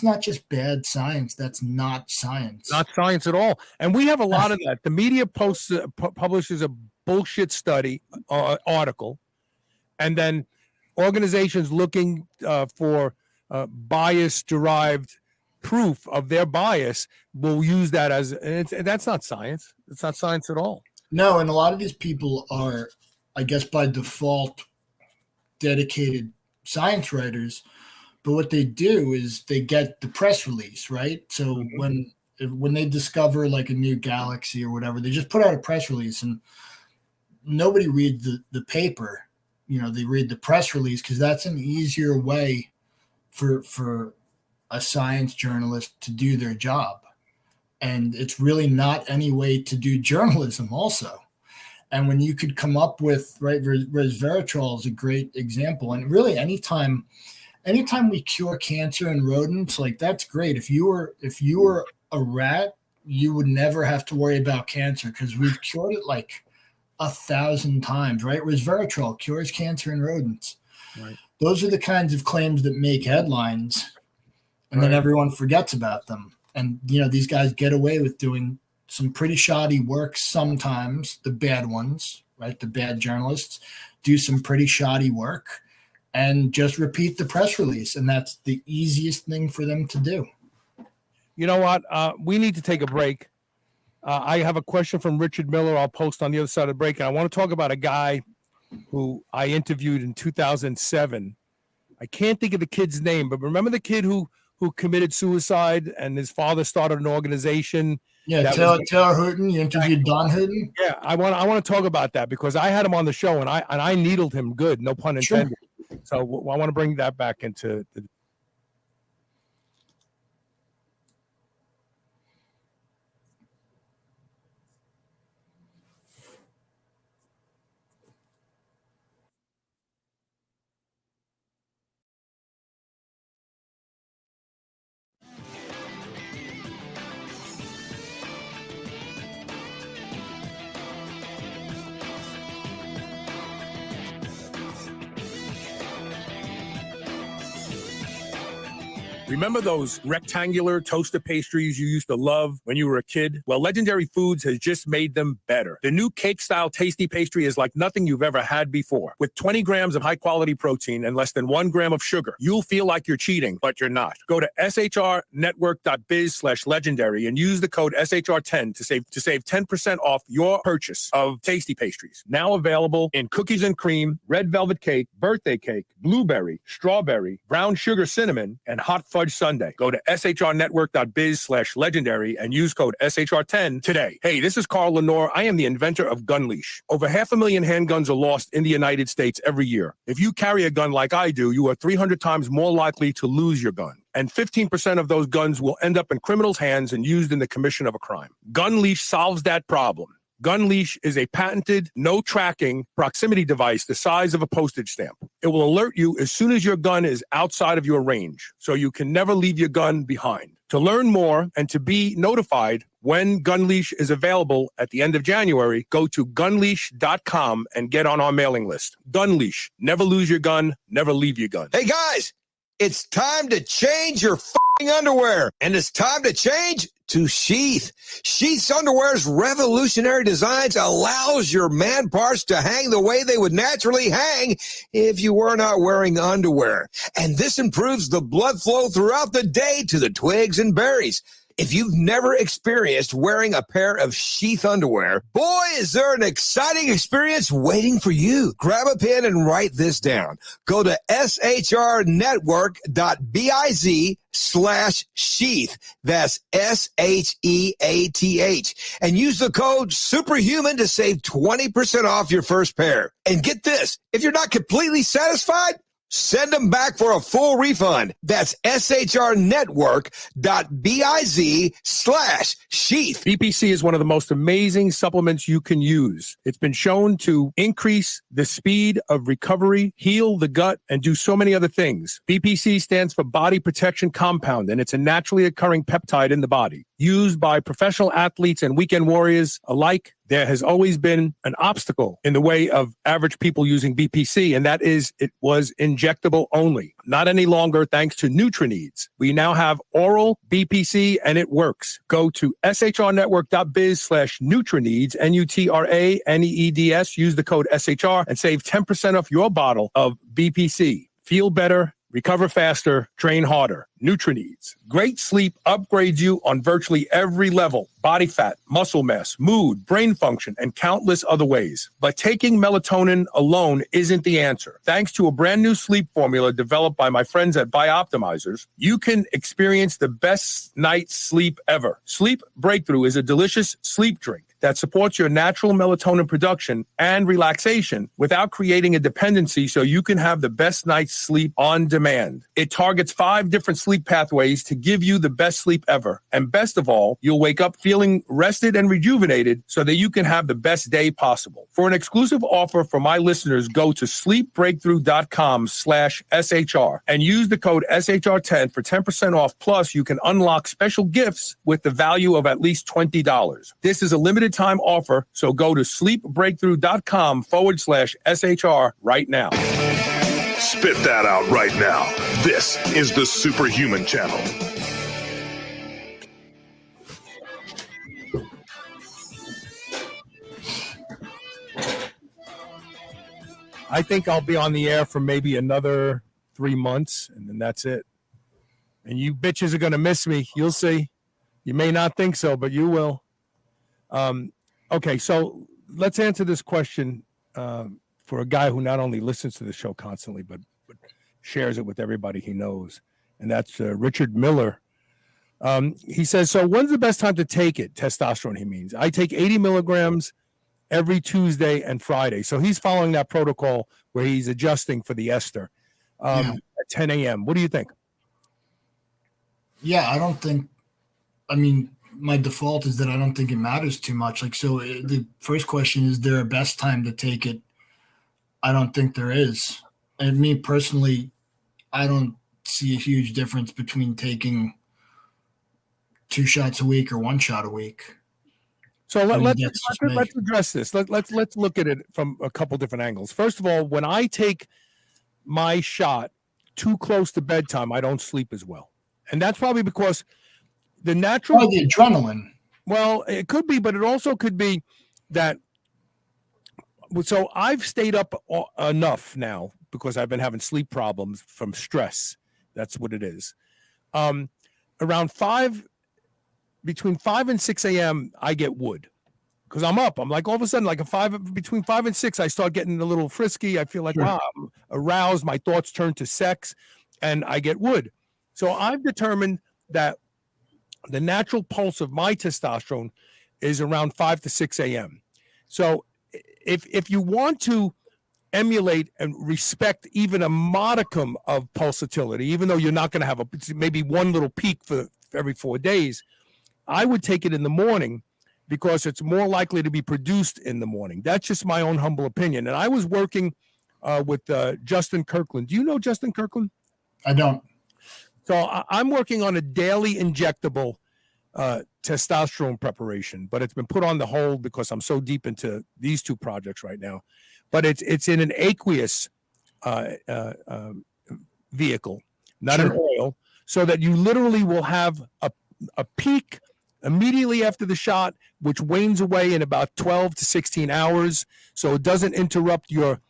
Speaker 4: not just bad science. That's not science.
Speaker 3: Not science at all. And we have a lot of that. The media publishes a bullshit study article, and then organizations looking for bias-derived proof of their bias will use that as, and that's not science. It's not science at all.
Speaker 4: No, and a lot of these people are, I guess, by default, dedicated science writers. But what they do is they get the press release, right? So when they discover like a new galaxy or whatever, they just put out a press release, and nobody reads the paper. They read the press release because that's an easier way for a science journalist to do their job. And it's really not any way to do journalism also. And when you could come up with, right, resveratrol is a great example. And really anytime we cure cancer in rodents, like that's great. If you were a rat, you would never have to worry about cancer because we've cured it like 1,000 times, right? Resveratrol cures cancer in rodents.
Speaker 3: Right.
Speaker 4: Those are the kinds of claims that make headlines, and then everyone forgets about them. And, these guys get away with doing some pretty shoddy work sometimes, the bad ones, right? The bad journalists do some pretty shoddy work and just repeat the press release. And that's the easiest thing for them to do.
Speaker 3: You know what? We need to take a break. I have a question from Richard Miller I'll post on the other side of the break. And I want to talk about a guy who I interviewed in 2007. I can't think of the kid's name, but remember the kid who committed suicide and his father started an organization?
Speaker 4: Yeah, Taylor Hooten. You interviewed Don Hooten.
Speaker 3: Yeah, I want to talk about that because I had him on the show and I needled him good, no pun intended. Sure. So I want to bring that back into the. Remember those rectangular toaster pastries you used to love when you were a kid? Well, Legendary Foods has just made them better. The new cake-style tasty pastry is like nothing you've ever had before. With 20 grams of high-quality protein and less than 1 gram of sugar, you'll feel like you're cheating, but you're not. Go to shrnetwork.biz/legendary and use the code SHR10 to save 10% off your purchase of tasty pastries. Now available in cookies and cream, red velvet cake, birthday cake, blueberry, strawberry, brown sugar cinnamon, and hot fudge sundae. Go to shrnetwork.biz/legendary and use code SHR10 today. Hey, this is Carl Lenore. I am the inventor of Gun Leash. Over 500,000 handguns are lost in the United States every year. If you carry a gun like I do, you are 300 times more likely to lose your gun. And 15% of those guns will end up in criminals' hands and used in the commission of a crime. Gun Leash solves that problem. Gun Leash is a patented, no-tracking proximity device the size of a postage stamp. It will alert you as soon as your gun is outside of your range, so you can never leave your gun behind. To learn more and to be notified when Gun Leash is available at the end of January, go to gunleash.com and get on our mailing list. Gun Leash. Never lose your gun, never leave your gun.
Speaker 5: Hey, guys, it's time to change your f***ing underwear, and it's time to change to Sheath. Sheath's underwear's revolutionary designs allows your man parts to hang the way they would naturally hang if you were not wearing underwear. And this improves the blood flow throughout the day to the twigs and berries. If you've never experienced wearing a pair of Sheath underwear, boy, is there an exciting experience waiting for you. Grab a pen and write this down. Go to shrnetwork.biz/sheath. That's SHEATH. And use the code SUPERHUMAN to save 20% off your first pair. And get this, if you're not completely satisfied, send them back for a full refund. That's shrnetwork.biz/sheath.
Speaker 3: BPC is one of the most amazing supplements you can use. It's been shown to increase the speed of recovery, heal the gut, and do so many other things. BPC stands for Body Protection Compound, and it's a naturally occurring peptide in the body. Used by professional athletes and weekend warriors alike, there has always been an obstacle in the way of average people using BPC, and that is it was injectable only. Not any longer, thanks to NutriNeeds. We now have oral BPC, and it works. Go to shrnetwork.biz/NutriNeeds, NutraNeeds. Use the code SHR and save 10% off your bottle of BPC. Feel better, recover faster, train harder. NutriNeeds. Great sleep upgrades you on virtually every level. Body fat, muscle mass, mood, brain function, and countless other ways. But taking melatonin alone isn't the answer. Thanks to a brand new sleep formula developed by my friends at Bioptimizers, you can experience the best night's sleep ever. Sleep Breakthrough is a delicious sleep drink that supports your natural melatonin production and relaxation without creating a dependency, so you can have the best night's sleep on demand. It targets 5 different sleep pathways to give you the best sleep ever. And best of all, you'll wake up feeling rested and rejuvenated so that you can have the best day possible. For an exclusive offer for my listeners, go to sleepbreakthrough.com/SHR and use the code SHR10 for 10% off. Plus, you can unlock special gifts with the value of at least $20. This is a limited time offer, so go to sleepbreakthrough.com/SHR right now.
Speaker 2: Spit that out right now. This is the Superhuman Channel.
Speaker 3: I think I'll be on the air for maybe another 3 months, and then that's it. And you bitches are going to miss me. You'll see. You may not think so, but you will. Okay, so let's answer this question for a guy who not only listens to the show constantly, but shares it with everybody he knows. And that's Richard Miller. He says, so when's the best time to take it? Testosterone, he means. I take 80 milligrams every Tuesday and Friday. So he's following that protocol where he's adjusting for the ester at 10 a.m. What do you think?
Speaker 4: Yeah, I don't think, I mean, my default is that I don't think it matters too much. Like, so the first question is there a best time to take it? I don't think there is. And me personally, I don't see a huge difference between taking 2 shots a week or 1 shot a week.
Speaker 3: So let's address this. Let's look at it from a couple different angles. First of all, when I take my shot too close to bedtime, I don't sleep as well. And that's probably because the natural...
Speaker 4: Oh, the adrenaline.
Speaker 3: Well, it could be, but it also could be that... So I've stayed up enough now because I've been having sleep problems from stress. That's what it is. Around between 5 and 6 a.m., I get wood because I'm up. I'm like all of a sudden, like between 5 and 6, I start getting a little frisky. I feel like, wow, I'm aroused. My thoughts turn to sex and I get wood. So I've determined that the natural pulse of my testosterone is around 5 to 6 a.m. So if you want to emulate and respect even a modicum of pulsatility, even though you're not going to have maybe one little peak for every 4 days, I would take it in the morning because it's more likely to be produced in the morning. That's just my own humble opinion. And I was working with Justin Kirkland. Do you know Justin Kirkland?
Speaker 4: I don't.
Speaker 3: So I'm working on a daily injectable testosterone preparation, but it's been put on the hold because I'm so deep into these two projects right now. But it's in an aqueous vehicle, not an oil, so that you literally will have a peak immediately after the shot, which wanes away in about 12 to 16 hours. So it doesn't interrupt your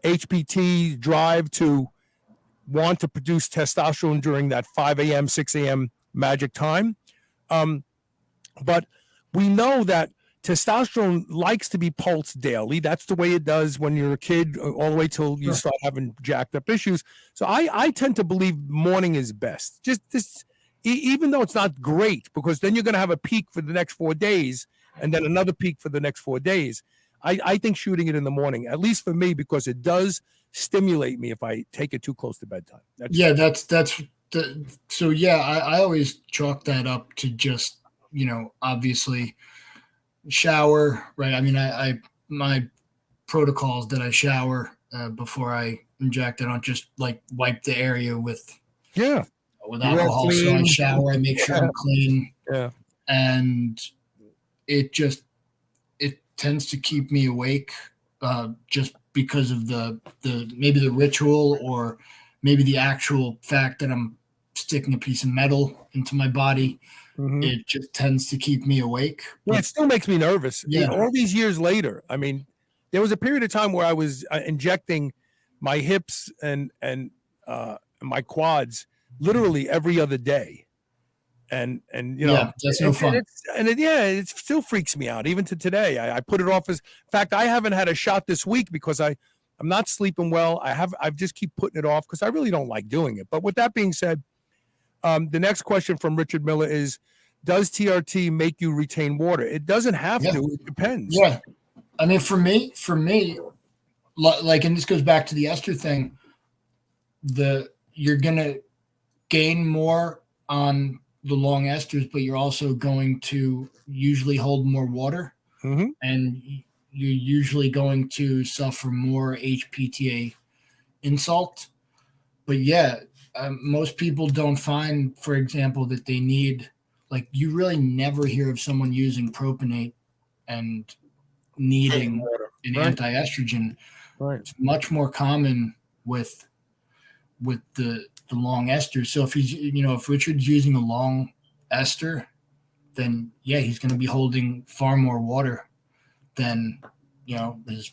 Speaker 3: HPT drive to want to produce testosterone during that 5 a.m., 6 a.m. magic time. But we know that testosterone likes to be pulsed daily. That's the way it does when you're a kid, all the way till you start having jacked up issues. So I tend to believe morning is best. Just this, even though it's not great, because then you're going to have a peak for the next 4 days and then another peak for the next 4 days. I think shooting it in the morning, at least for me, because it does stimulate me if I take it too close to bedtime.
Speaker 4: I always chalk that up to just, obviously shower, right? I mean, my protocols that I shower before I inject. I don't just like wipe the area with alcohol. So I shower, I make sure I'm clean.
Speaker 3: Yeah.
Speaker 4: And it tends to keep me awake just because of the maybe the ritual, or maybe the actual fact that I'm sticking a piece of metal into my body. Mm-hmm. It just tends to keep me awake.
Speaker 3: It still makes me nervous. Yeah. All these years later, I mean, there was a period of time where I was injecting my hips and my quads literally every other day. And
Speaker 4: that's no fun.
Speaker 3: It still freaks me out even to today. I put it off. In fact, I haven't had a shot this week because I'm not sleeping well. I've just keep putting it off because I really don't like doing it. But with that being said, the next question from Richard Miller is, does TRT make you retain water? It doesn't have to. It depends.
Speaker 4: Yeah. I mean, for me, like, and this goes back to the ester thing, you're going to gain more on the long esters, but you're also going to usually hold more water.
Speaker 3: Mm-hmm.
Speaker 4: And you're usually going to suffer more HPTA insult. But most people don't find, for example, that they need, like, you really never hear of someone using propionate and needing an anti-estrogen.
Speaker 3: Right.
Speaker 4: It's much more common with the long esters. So if Richard's using a long ester, then he's going to be holding far more water than his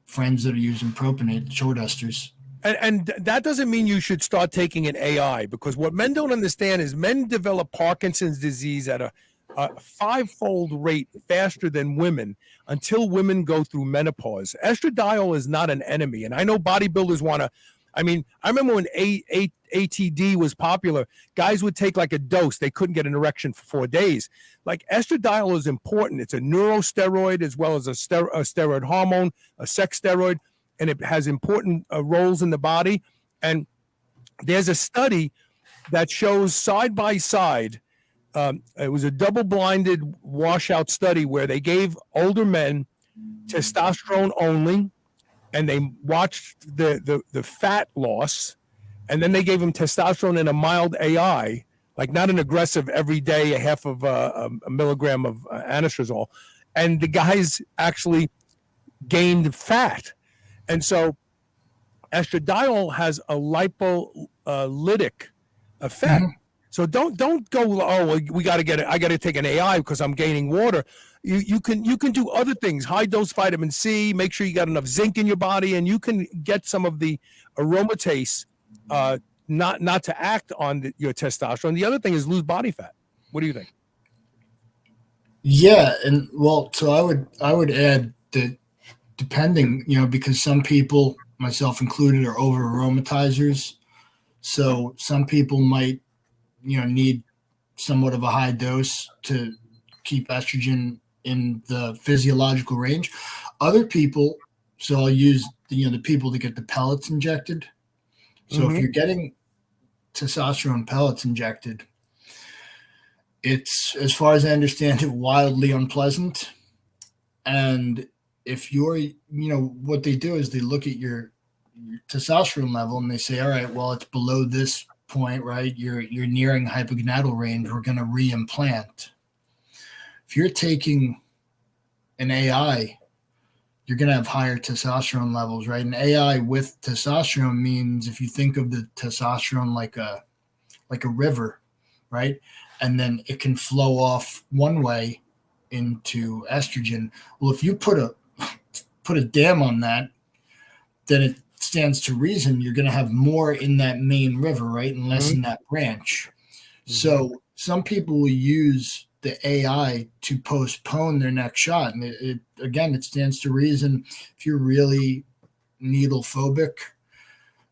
Speaker 4: friends that are using propionate short esters.
Speaker 3: And that doesn't mean you should start taking an AI, because what men don't understand is men develop Parkinson's disease at a 5-fold rate faster than women until women go through menopause. Estradiol is not an enemy. And I know bodybuilders want to, I remember when ATD was popular, guys would take like a dose. They couldn't get an erection for 4 days. Like, estradiol is important. It's a neurosteroid as well as a steroid hormone, a sex steroid, and it has important roles in the body. And there's a study that shows side by side. It was a double-blinded washout study where they gave older men testosterone only, and they watched the fat loss, and then they gave them testosterone in a mild AI, like not an aggressive every day, a half of a milligram of anastrozole, and the guys actually gained fat. And so estradiol has a lipolytic effect. Mm-hmm. So don't go, we got to get it. I got to take an AI because I'm gaining water. You can do other things, high dose vitamin C, make sure you got enough zinc in your body, and you can get some of the aromatase not to act on your testosterone. The other thing is lose body fat. What do you think?
Speaker 4: Yeah, and so I would add that, depending, because some people, myself included, are over aromatizers. So some people might need somewhat of a high dose to keep estrogen in the physiological range. Other people, so I'll use the people that get the pellets injected. So if you're getting testosterone pellets injected, it's, as far as I understand it, wildly unpleasant. And if you're, what they do is they look at your testosterone level and they say, all right, well, it's below this point, right? You're nearing hypogonadal range. We're going to reimplant. If you're taking an AI, you're going to have higher testosterone levels, right? And AI with testosterone means, if you think of the testosterone like a river, right? And then it can flow off one way into estrogen. Well, if you put a dam on that, then it stands to reason you're going to have more in that main river, right? And less in that branch. So some people will use the AI to postpone their next shot. And it stands to reason, if you're really needle phobic,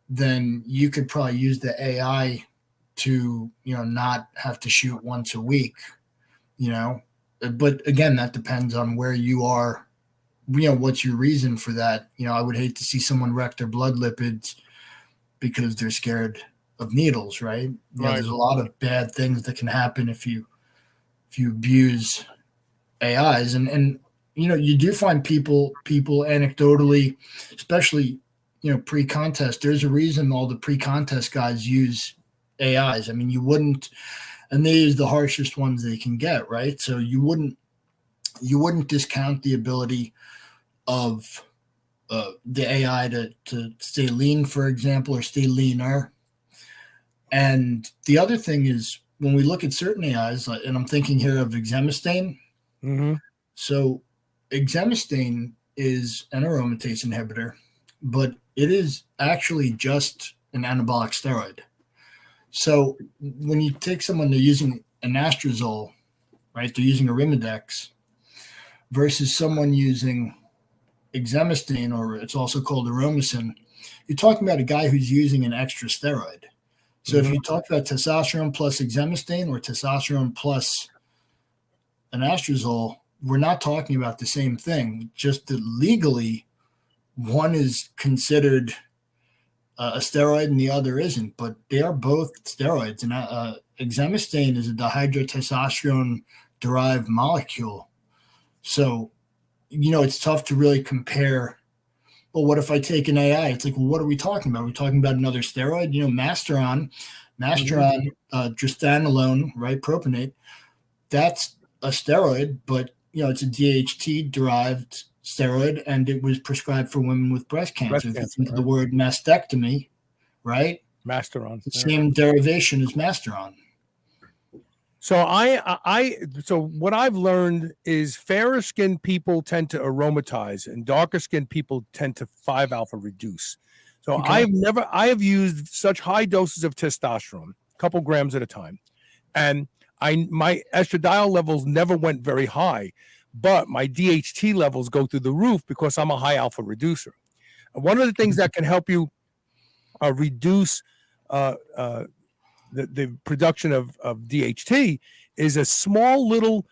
Speaker 4: then you could probably use the AI to, not have to shoot once a week, but again, that depends on where you are, what's your reason for that? I would hate to see someone wreck their blood lipids because they're scared of needles, right? There's a lot of bad things that can happen if you abuse AIs, and you do find people anecdotally, especially pre-contest. There's a reason all the pre-contest guys use AIs. I mean, you wouldn't, and they use the harshest ones they can get, right? So you wouldn't discount the ability of the AI to stay lean, for example, or stay leaner. And the other thing is, when we look at certain AIs, and I'm thinking here of Examustain. So Examustain is an aromatase inhibitor, but it is actually just an anabolic steroid. So when you take someone, they're using an Estradiol, right? They're using Arimidex, versus someone using Examustain, or it's also called Aromasin. You're talking about a guy who's using an extra steroid. So if you talk about testosterone plus Examustain or testosterone plus an Estradiol, we're not talking about the same thing. Just that legally, one is considered a steroid and the other isn't, but they are both steroids. And Examustain is a dihydrotestosterone derived molecule. So, it's tough to really compare. Well, what if I take an AI? It's like, well, what are we talking about? Are we talking about another steroid? Masteron, drostanolone, right? Propionate. That's a steroid, but it's a DHT derived steroid, and it was prescribed for women with breast cancer. If you think of the word mastectomy, right?
Speaker 3: Masteron.
Speaker 4: The same derivation as Masteron.
Speaker 3: So so what I've learned is fairer skinned people tend to aromatize and darker skinned people tend to 5-alpha reduce. So I have used such high doses of testosterone, a couple grams at a time. And my estradiol levels never went very high, but my DHT levels go through the roof because I'm a high alpha reducer. One of the things that can help you reduce the production of DHT is a small little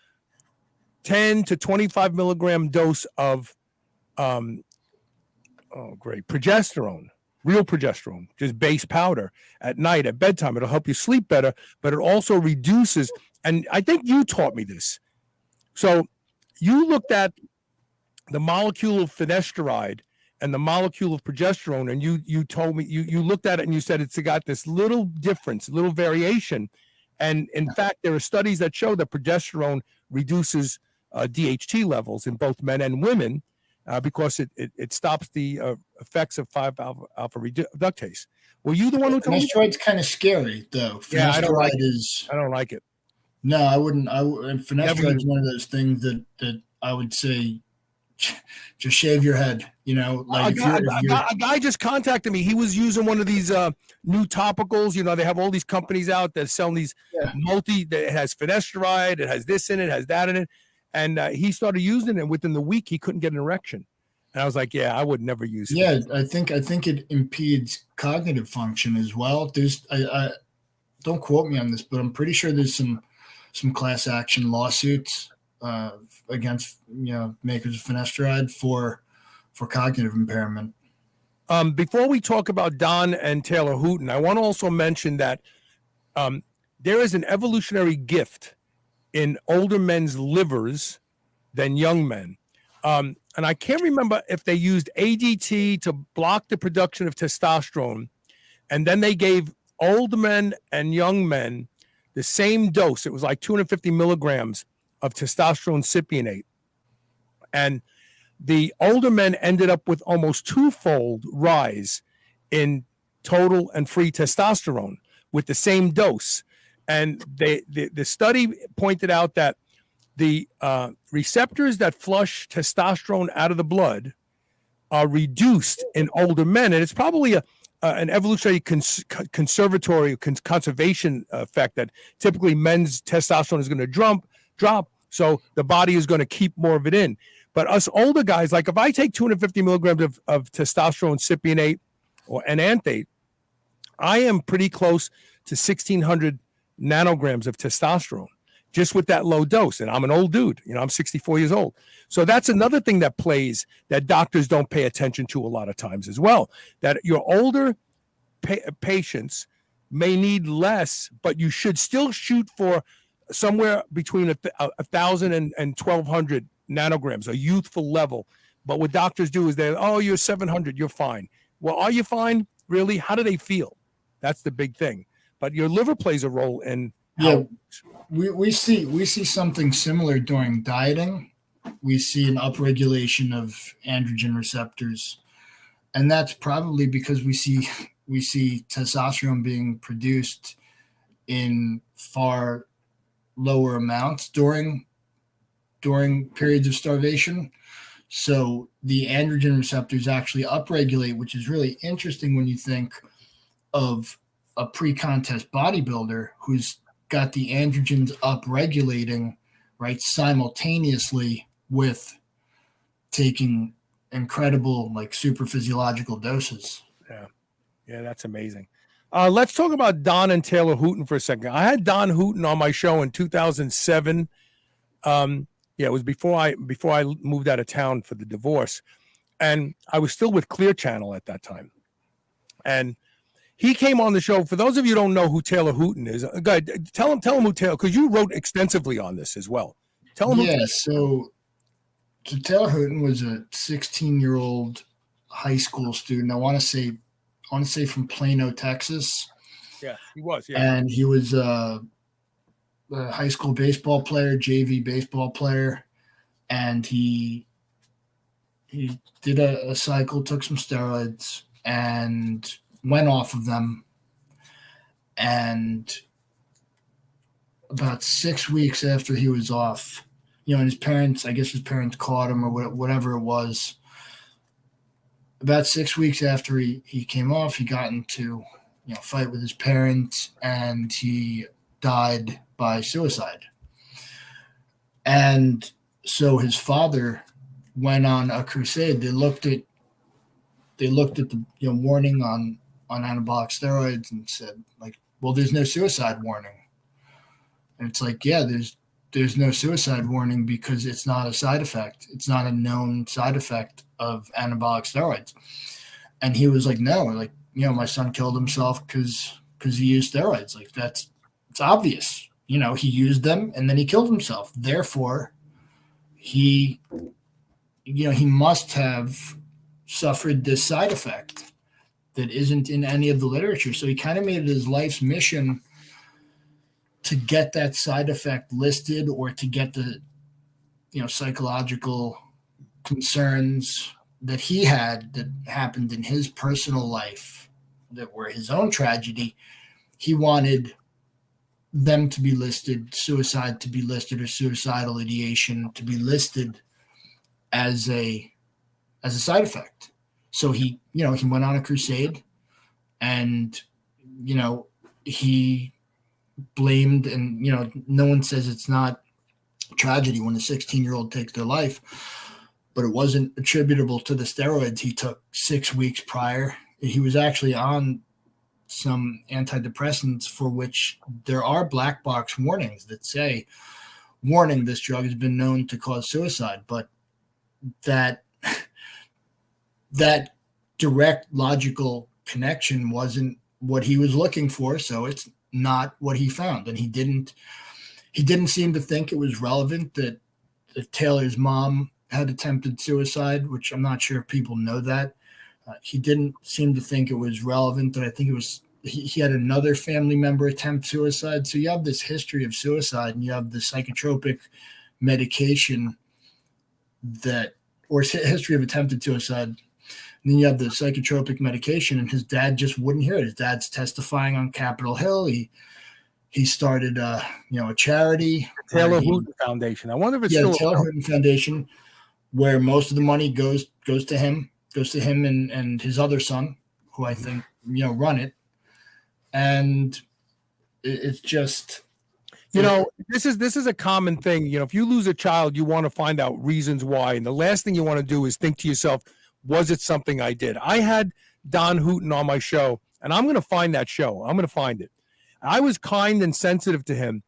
Speaker 3: 10 to 25 milligram dose of progesterone, real progesterone, just base powder at night at bedtime. It'll help you sleep better, but it also reduces, and I think you taught me this. So you looked at the molecule of finasteride and the molecule of progesterone, and you told me, you looked at it and you said it's got this little difference, little variation. And in fact, there are studies that show that progesterone reduces DHT levels in both men and women because it stops the effects of 5-alpha reductase. Were you the one who told me?
Speaker 4: Finasteroid's kind of scary, though.
Speaker 3: Yeah, I don't like
Speaker 4: it.
Speaker 3: I don't like it.
Speaker 4: No, I wouldn't. Finasteride is one of those things that I would say, just shave your head. Like
Speaker 3: a guy just contacted me. He was using one of these new topicals. They have all these companies out that selling these that has finasteride, it has this in it, has that in it, and he started using it. Within the week, he couldn't get an erection. And I was like, yeah, I would never use it.
Speaker 4: I think it impedes cognitive function as well. don't quote me on this, but I'm pretty sure there's some class action lawsuits against makers of finasteride for cognitive impairment.
Speaker 3: Before we talk about Don and Taylor Hooton, I want to also mention that there is an evolutionary gift in older men's livers than young men. And I can't remember if they used ADT to block the production of testosterone, and then they gave old men and young men the same dose. It was like 250 milligrams of testosterone cypionate. And the older men ended up with almost twofold rise in total and free testosterone with the same dose. And the study pointed out that the receptors that flush testosterone out of the blood are reduced in older men. And it's probably an evolutionary conservation effect that typically men's testosterone is going to drop. So the body is going to keep more of it in. But us older guys, like if I take 250 milligrams of testosterone cypionate or enanthate, I am pretty close to 1,600 nanograms of testosterone just with that low dose. And I'm an old dude, I'm 64 years old. So that's another thing that plays that doctors don't pay attention to a lot of times as well, that your older patients may need less, but you should still shoot for somewhere between 1,000 and 1,200 nanograms, a youthful level. But what doctors do is you're 700, you're fine. Well, are you fine? Really? How do they feel? That's the big thing. But your liver plays a role in how
Speaker 4: we see something similar during dieting. We see an upregulation of androgen receptors, and that's probably because we see testosterone being produced in far lower amounts during periods of starvation. So the androgen receptors actually upregulate, which is really interesting when you think of a pre-contest bodybuilder who's got the androgens upregulating, right, simultaneously with taking incredible, like, super physiological doses.
Speaker 3: Yeah, that's amazing. Let's talk about Don and Taylor Hooton for a second. I had Don Hooton on my show in 2007. It was before I moved out of town for the divorce, and I was still with Clear Channel at that time. And he came on the show. For those of you who don't know who Taylor Hooton is, go ahead, tell him who Taylor, because you wrote extensively on this as well. Tell him.
Speaker 4: Yeah, so Taylor Hooton was a 16-year-old high school student. I want to say from Plano, Texas.
Speaker 3: Yeah, he was. Yeah,
Speaker 4: and he was a high school baseball player, JV baseball player, and he did a cycle, took some steroids, and went off of them. And about 6 weeks after he was off, and his parents caught him or whatever it was. About 6 weeks after he came off, he got into fight with his parents, and he died by suicide. And so his father went on a crusade. They looked at the warning on anabolic steroids and said, like, well, there's no suicide warning. And it's like, yeah, there's no suicide warning because it's not a side effect. It's not a known side effect of anabolic steroids. And he was like, no, like, my son killed himself because he used steroids. Like, it's obvious. He used them and then he killed himself. Therefore, he must have suffered this side effect that isn't in any of the literature. So he kind of made it his life's mission to get that side effect listed, or to get the psychological concerns that he had that happened in his personal life that were his own tragedy. He wanted them to be listed, suicide to be listed, or suicidal ideation to be listed as a side effect. So he went on a crusade, and he blamed, and no one says it's not tragedy when a 16-year-old takes their life, but it wasn't attributable to the steroids he took 6 weeks prior. He was actually on some antidepressants for which there are black box warnings that say, warning, this drug has been known to cause suicide, but that direct logical connection wasn't what he was looking for, so it's not what he found. And he didn't seem to think it was relevant that Taylor's mom had attempted suicide, which I'm not sure if people know that. He didn't seem to think it was relevant that I think it was he had another family member attempt suicide. So you have this history of suicide, and you have the psychotropic medication or history of attempted suicide. And then you have the psychotropic medication, and his dad just wouldn't hear it. His dad's testifying on Capitol Hill. He started a charity,
Speaker 3: Taylor Hooten Foundation. I wonder if it's still
Speaker 4: Taylor Hooten Foundation, where most of the money goes to him and his other son, who I think run it. And it's just,
Speaker 3: this is a common thing. If you lose a child, you want to find out reasons why, and the last thing you want to do is think to yourself, was it something I did? I had Don Hooten on my show, and I'm going to find that show. I'm going to find it. I was kind and sensitive to him,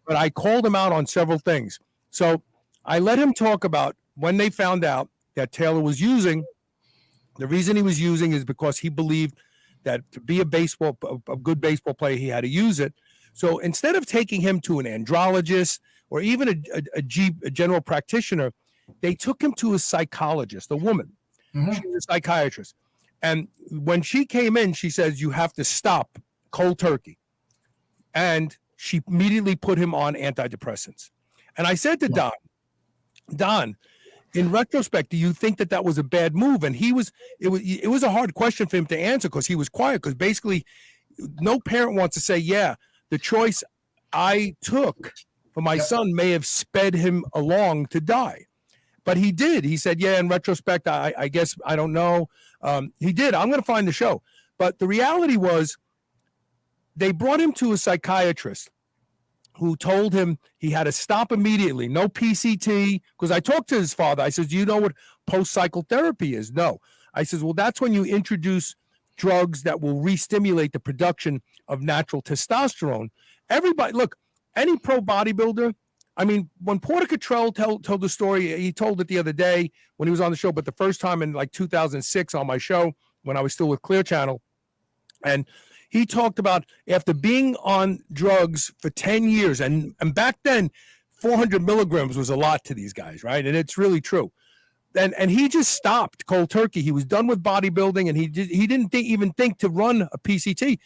Speaker 3: but I called him out on several things. So I let him talk about when they found out that Taylor was using. The reason he was using is because he believed that to be a good baseball player, he had to use it. So instead of taking him to an andrologist or even a general practitioner, they took him to a psychologist, a woman. She was a psychiatrist. And when she came in, she says, you have to stop cold turkey. And she immediately put him on antidepressants. And I said to Don, in retrospect, do you think that was a bad move? And it was a hard question for him to answer because he was quiet, because basically no parent wants to say, yeah, the choice I took for my son may have sped him along to die. But he did. He said, yeah, in retrospect, I guess, I don't know. He did. I'm going to find the show. But the reality was they brought him to a psychiatrist who told him he had to stop immediately. No PCT. Because I talked to his father. I said, do you know what post-psychotherapy is? No. I said, well, that's when you introduce drugs that will re-stimulate the production of natural testosterone. Everybody, look, any pro bodybuilder, I mean, when Porter Cottrell told the story, he told it the other day when he was on the show, but the first time in like 2006 on my show when I was still with Clear Channel. And he talked about after being on drugs for 10 years, and back then, 400 milligrams was a lot to these guys, right? And it's really true. And he just stopped cold turkey. He was done with bodybuilding, and he didn't even think to run a PCT.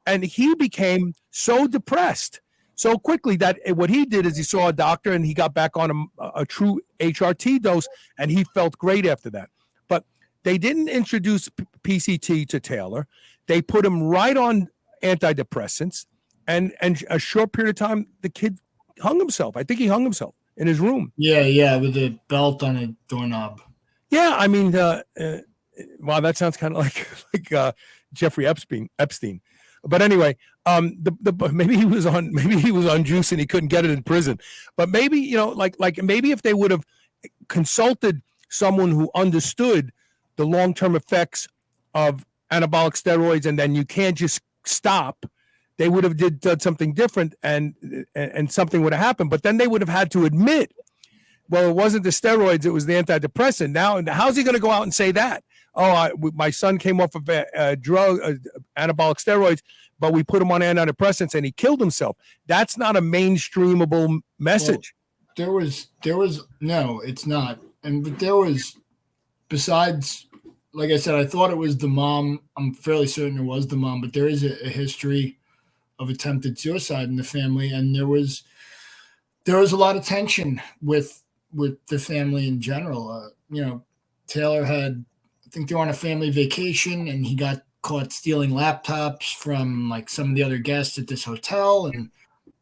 Speaker 3: And he became so depressed so quickly that what he did is he saw a doctor, and he got back on a true HRT dose, and he felt great after that. But they didn't introduce PCT to Taylor. They put him right on antidepressants, and a short period of time, the kid hung himself. I think he hung himself in his room.
Speaker 4: Yeah, with a belt on a doorknob.
Speaker 3: Yeah, I mean, wow, that sounds kind of like Jeffrey Epstein. But anyway, maybe he was on juice and he couldn't get it in prison. But maybe maybe if they would have consulted someone who understood the long-term effects of anabolic steroids, and then you can't just stop, they would have did something different, and something would have happened. But then they would have had to admit, well, it wasn't the steroids, it was the antidepressant. Now, how's he going to go out and say that? Oh, my son came off of a drug, anabolic steroids, but we put him on antidepressants and he killed himself. That's not a mainstreamable message.
Speaker 4: Well, there was no, it's not. But there was, besides, like I said, I thought it was the mom. I'm fairly certain it was the mom, but there is a history of attempted suicide in the family, and there was a lot of tension with the family in general. Taylor had, I think they were on a family vacation, and he got caught stealing laptops from like some of the other guests at this hotel, and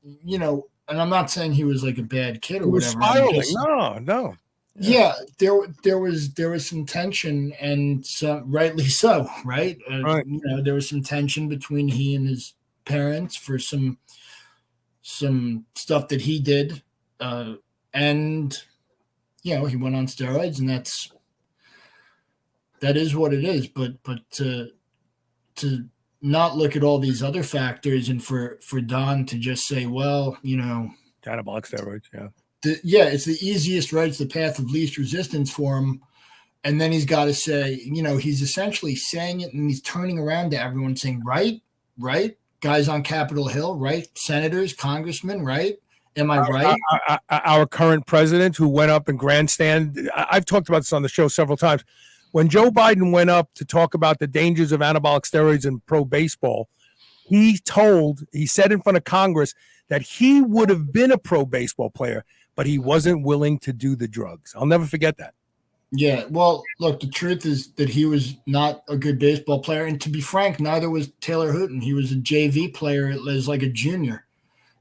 Speaker 4: and I'm not saying he was like a bad kid or whatever.
Speaker 3: Spiraling. No.
Speaker 4: Yeah, there was some tension, and rightly so, right?
Speaker 3: Right.
Speaker 4: There was some tension between he and his parents for some stuff that he did, and he went on steroids, and that is what it is. But to not look at all these other factors, and for Don to just say, well,
Speaker 3: Anabolic steroids, yeah.
Speaker 4: It's the easiest, right? It's the path of least resistance for him. And then he's got to say, he's essentially saying it, and he's turning around to everyone saying, right, guys on Capitol Hill, right, senators, congressmen, right? Am I right?
Speaker 3: Our current president, who went up and grandstand, I've talked about this on the show several times. When Joe Biden went up to talk about the dangers of anabolic steroids in pro baseball, he said in front of Congress that he would have been a pro baseball player, but he wasn't willing to do the drugs. I'll never forget that.
Speaker 4: Yeah, well, look, the truth is that he was not a good baseball player. And to be frank, neither was Taylor Hooton. He was a JV player as like a junior.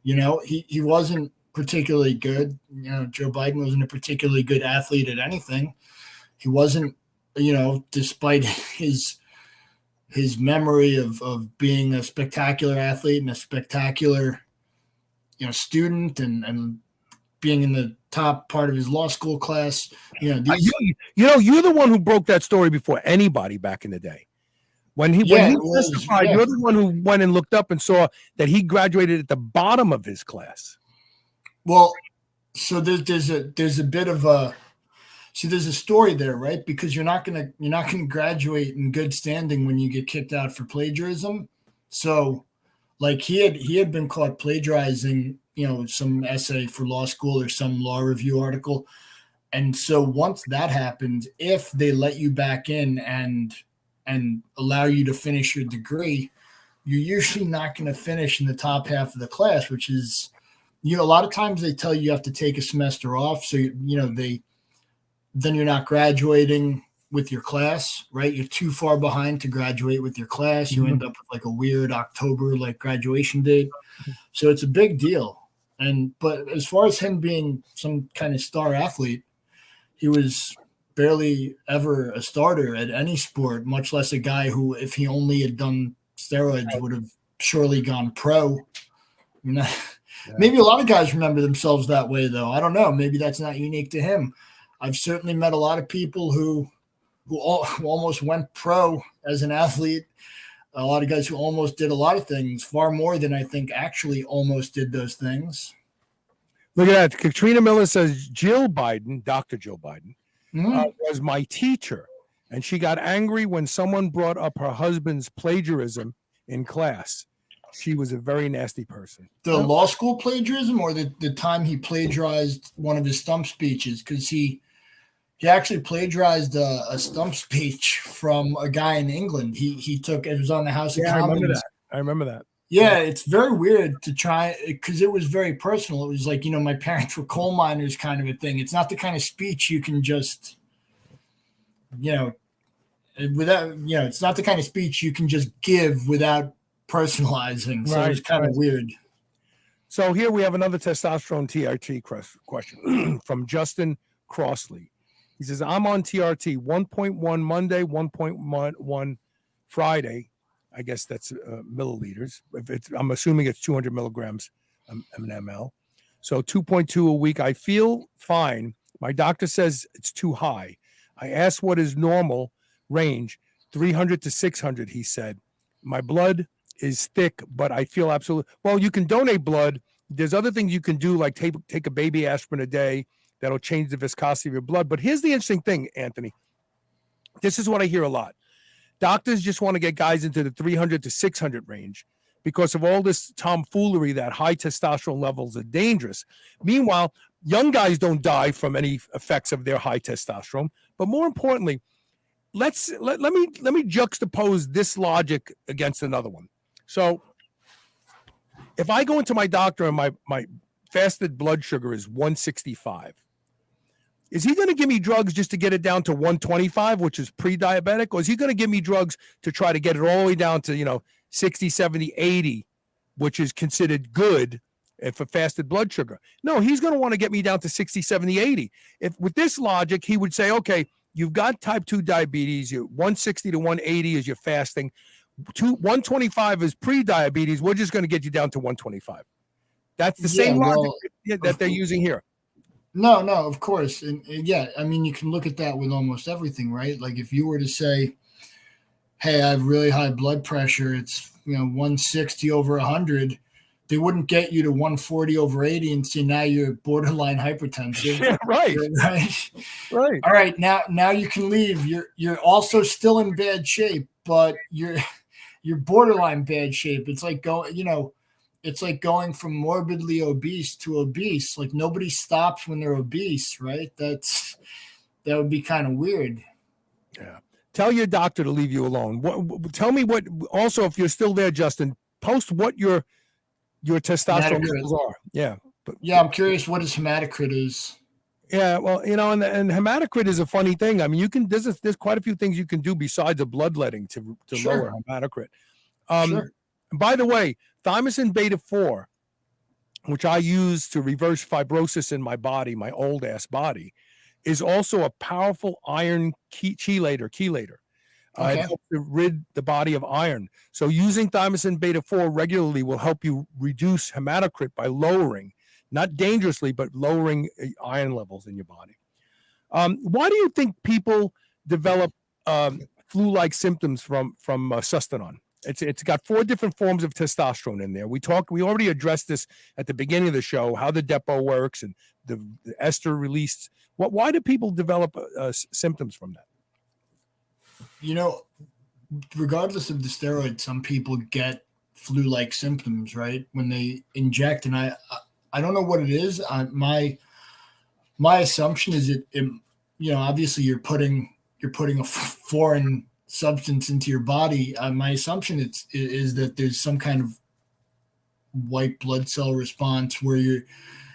Speaker 4: He wasn't particularly good. Joe Biden wasn't a particularly good athlete at anything. He wasn't, despite his memory of being a spectacular athlete and a spectacular, student and being in the top part of his law school class. You're
Speaker 3: the one who broke that story before anybody back in the day. When he testified, you're the one who went and looked up and saw that he graduated at the bottom of his class.
Speaker 4: Well, so there's a bit of a there's a story there, right? Because you're not gonna graduate in good standing when you get kicked out for plagiarism. So, like he had been caught plagiarizing, some essay for law school or some law review article, and so once that happened, if they let you back in and allow you to finish your degree, you're usually not going to finish in the top half of the class, which is, a lot of times they tell you have to take a semester off. So, then you're not graduating with your class, right? You're too far behind to graduate with your class. You end up with like a weird October, like graduation date. So it's a big deal. But as far as him being some kind of star athlete, he was barely ever a starter at any sport, much less a guy who, if he only had done steroids, would have surely gone pro. Maybe a lot of guys remember themselves that way, though. I don't know. Maybe that's not unique to him. I've certainly met a lot of people who almost went pro as an athlete. A lot of guys who almost did a lot of things, far more than I think actually almost did those things.
Speaker 3: Look at that. Katrina Miller says Jill Biden, Dr. Jill Biden, was my teacher, and she got angry when someone brought up her husband's plagiarism in class. She was a very nasty person.
Speaker 4: The law school plagiarism, or the time he plagiarized one of his stump speeches? Because he actually plagiarized a stump speech from a guy in England. He took it was on the House of Commons.
Speaker 3: I remember that.
Speaker 4: Yeah, it's very weird to try, because it was very personal. It was like, my parents were coal miners kind of a thing. It's not the kind of speech you can just, without, it's not the kind of speech you can just give without personalizing. So it's kind of weird.
Speaker 3: So here we have another testosterone TRT question from Justin Crossley. He says, I'm on TRT 1.1 Monday, 1.1 Friday. I guess that's milliliters. I'm assuming it's 200 milligrams an ml. So 2.2 a week. I feel fine. My doctor says it's too high. I asked what is normal range, 300 to 600, he said. My blood is thick, but I feel absolutely. Well, you can donate blood. There's other things you can do, like take a baby aspirin a day. That'll change the viscosity of your blood. But here's the interesting thing, Anthony. This is what I hear a lot. Doctors just want to get guys into the 300 to 600 range because of all this tomfoolery that high testosterone levels are dangerous. Meanwhile, young guys don't die from any effects of their high testosterone. But more importantly, let me juxtapose this logic against another one. So if I go into my doctor and my fasted blood sugar is 165, is he going to give me drugs just to get it down to 125, which is pre-diabetic? Or is he going to give me drugs to try to get it all the way down to, 60, 70, 80, which is considered good for fasted blood sugar? No, he's going to want to get me down to 60, 70, 80. If with this logic, he would say, okay, you've got type 2 diabetes, you're 160 to 180 is your fasting, 125 is pre-diabetes, we're just going to get you down to 125. That's the same logic that they're using here.
Speaker 4: No, of course. And I mean, you can look at that with almost everything, right? Like if you were to say, hey, I have really high blood pressure, it's 160 over 100, they wouldn't get you to 140 over 80 and say now you're borderline hypertensive.
Speaker 3: Yeah, right.
Speaker 4: Right.
Speaker 3: Right.
Speaker 4: All right. Now you can leave. You're also still in bad shape, but you're borderline bad shape. It's like going from morbidly obese to obese. Like nobody stops when they're obese, right? That would be kind of weird.
Speaker 3: Yeah. Tell your doctor to leave you alone. Tell me what. Also, if you're still there, Justin, post what your testosterone levels are. Yeah.
Speaker 4: I'm curious what his hematocrit is.
Speaker 3: Yeah, well, and hematocrit is a funny thing. I mean, there's quite a few things you can do besides a bloodletting to
Speaker 4: Sure.
Speaker 3: lower hematocrit.
Speaker 4: Sure.
Speaker 3: By the way, thymosin beta 4, which I use to reverse fibrosis in my body, my old ass body, is also a powerful iron chelator.
Speaker 4: Okay.
Speaker 3: It helps to rid the body of iron. So using thymosin beta 4 regularly will help you reduce hematocrit by lowering, not dangerously, but lowering iron levels in your body. Why do you think people develop flu-like symptoms from Sustanon? It's got 4 different forms of testosterone in there. We already addressed this at the beginning of the show, how the depot works and the ester released. Why do people develop symptoms from that?
Speaker 4: Regardless of the steroid, some people get flu-like symptoms, right? When they inject, and I don't know what it is. My assumption is it obviously you're putting a foreign substance into your body. My assumption is that there's some kind of white blood cell response where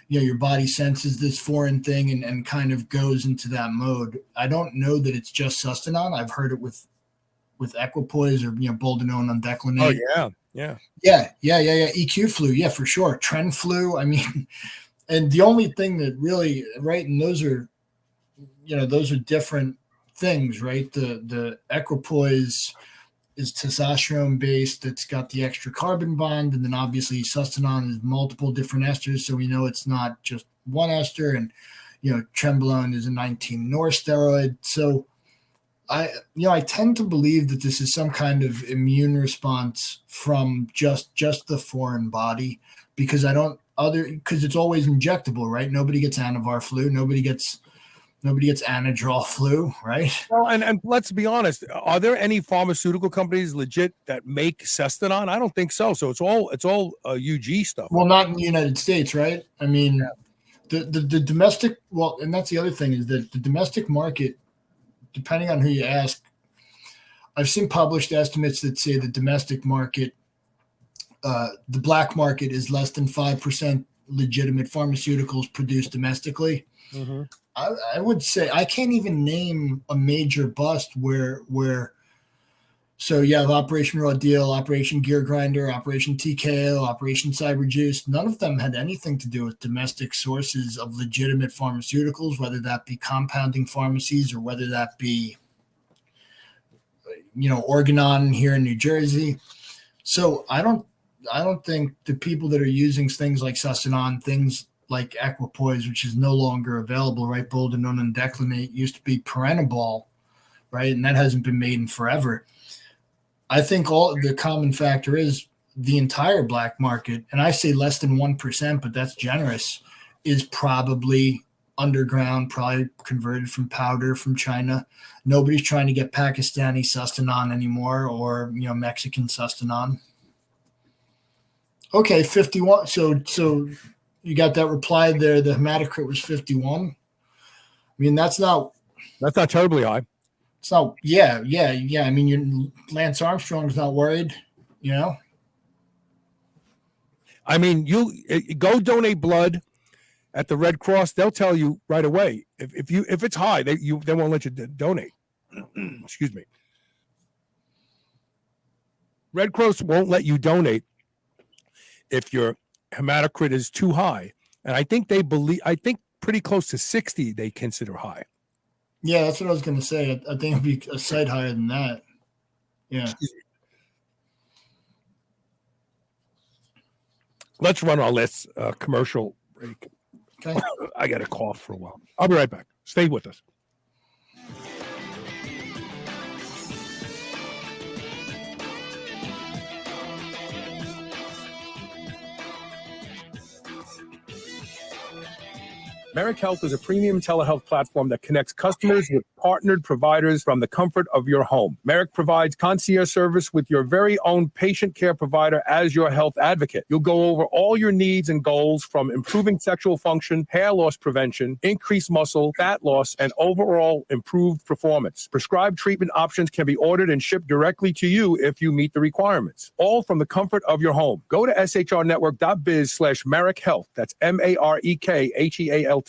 Speaker 4: your body senses this foreign thing and kind of goes into that mode. I don't know that it's just Sustanon. I've heard it with equipoise or boldenone on declinate.
Speaker 3: Oh yeah.
Speaker 4: EQ flu, yeah, for sure. Trend flu. I mean, and the only thing that really, right, and those are different things, right? The equipoise is testosterone based. It's got the extra carbon bond, and then obviously Sustanon is multiple different esters, so we know it's not just one ester. And Trenbolone is a 19-nor steroid. So I tend to believe that this is some kind of immune response from just the foreign body, because it's always injectable, right? Nobody gets Anavar flu. Nobody gets Anadrol flu, right?
Speaker 3: Well, and let's be honest. Are there any pharmaceutical companies legit that make Sustanon? I don't think so. So it's all UG stuff.
Speaker 4: Well, not in the United States, right? I mean, the domestic. Well, and that's the other thing, is that the domestic market, depending on who you ask, I've seen published estimates that say the domestic market, the black market, is less than 5% legitimate pharmaceuticals produced domestically.
Speaker 3: Mm-hmm.
Speaker 4: I would say I can't even name a major bust where so you have Operation Raw Deal, Operation Gear Grinder, Operation TKO, Operation Cyber Juice. None of them had anything to do with domestic sources of legitimate pharmaceuticals, whether that be compounding pharmacies or whether that be Organon here in New Jersey. So I don't think the people that are using things like Sustanon, things like equipoise, which is no longer available, right? Boldenone and declinate used to be Perenibol, right? And that hasn't been made in forever. I think all the common factor is the entire black market, and I say less than 1%, but that's generous, is probably underground, probably converted from powder from China. Nobody's trying to get Pakistani Sustanon anymore, or Mexican Sustanon. Okay, 51. So you got that reply there. The hematocrit was 51. I mean, that's not
Speaker 3: terribly high.
Speaker 4: It's not. Yeah. I mean, Lance Armstrong's not worried.
Speaker 3: I mean, you go donate blood at the Red Cross. They'll tell you right away if it's high, they won't let you donate. Excuse me. Red Cross won't let you donate if your hematocrit is too high, and I think pretty close to 60 they consider high.
Speaker 4: Yeah, that's what I was going to say. I think it'd be a sight higher than that. Yeah.
Speaker 3: Let's run our last commercial break.
Speaker 4: Okay.
Speaker 3: I got a cough for a while. I'll be right back. Stay with us. Merrick Health is a premium telehealth platform that connects customers with partnered providers from the comfort of your home. Merrick provides concierge service with your very own patient care provider as your health advocate. You'll go over all your needs and goals, from improving sexual function, hair loss prevention, increased muscle, fat loss, and overall improved performance. Prescribed treatment options can be ordered and shipped directly to you if you meet the requirements, all from the comfort of your home. Go to shrnetwork.biz/Merrick Health. That's MAREKHEALTH,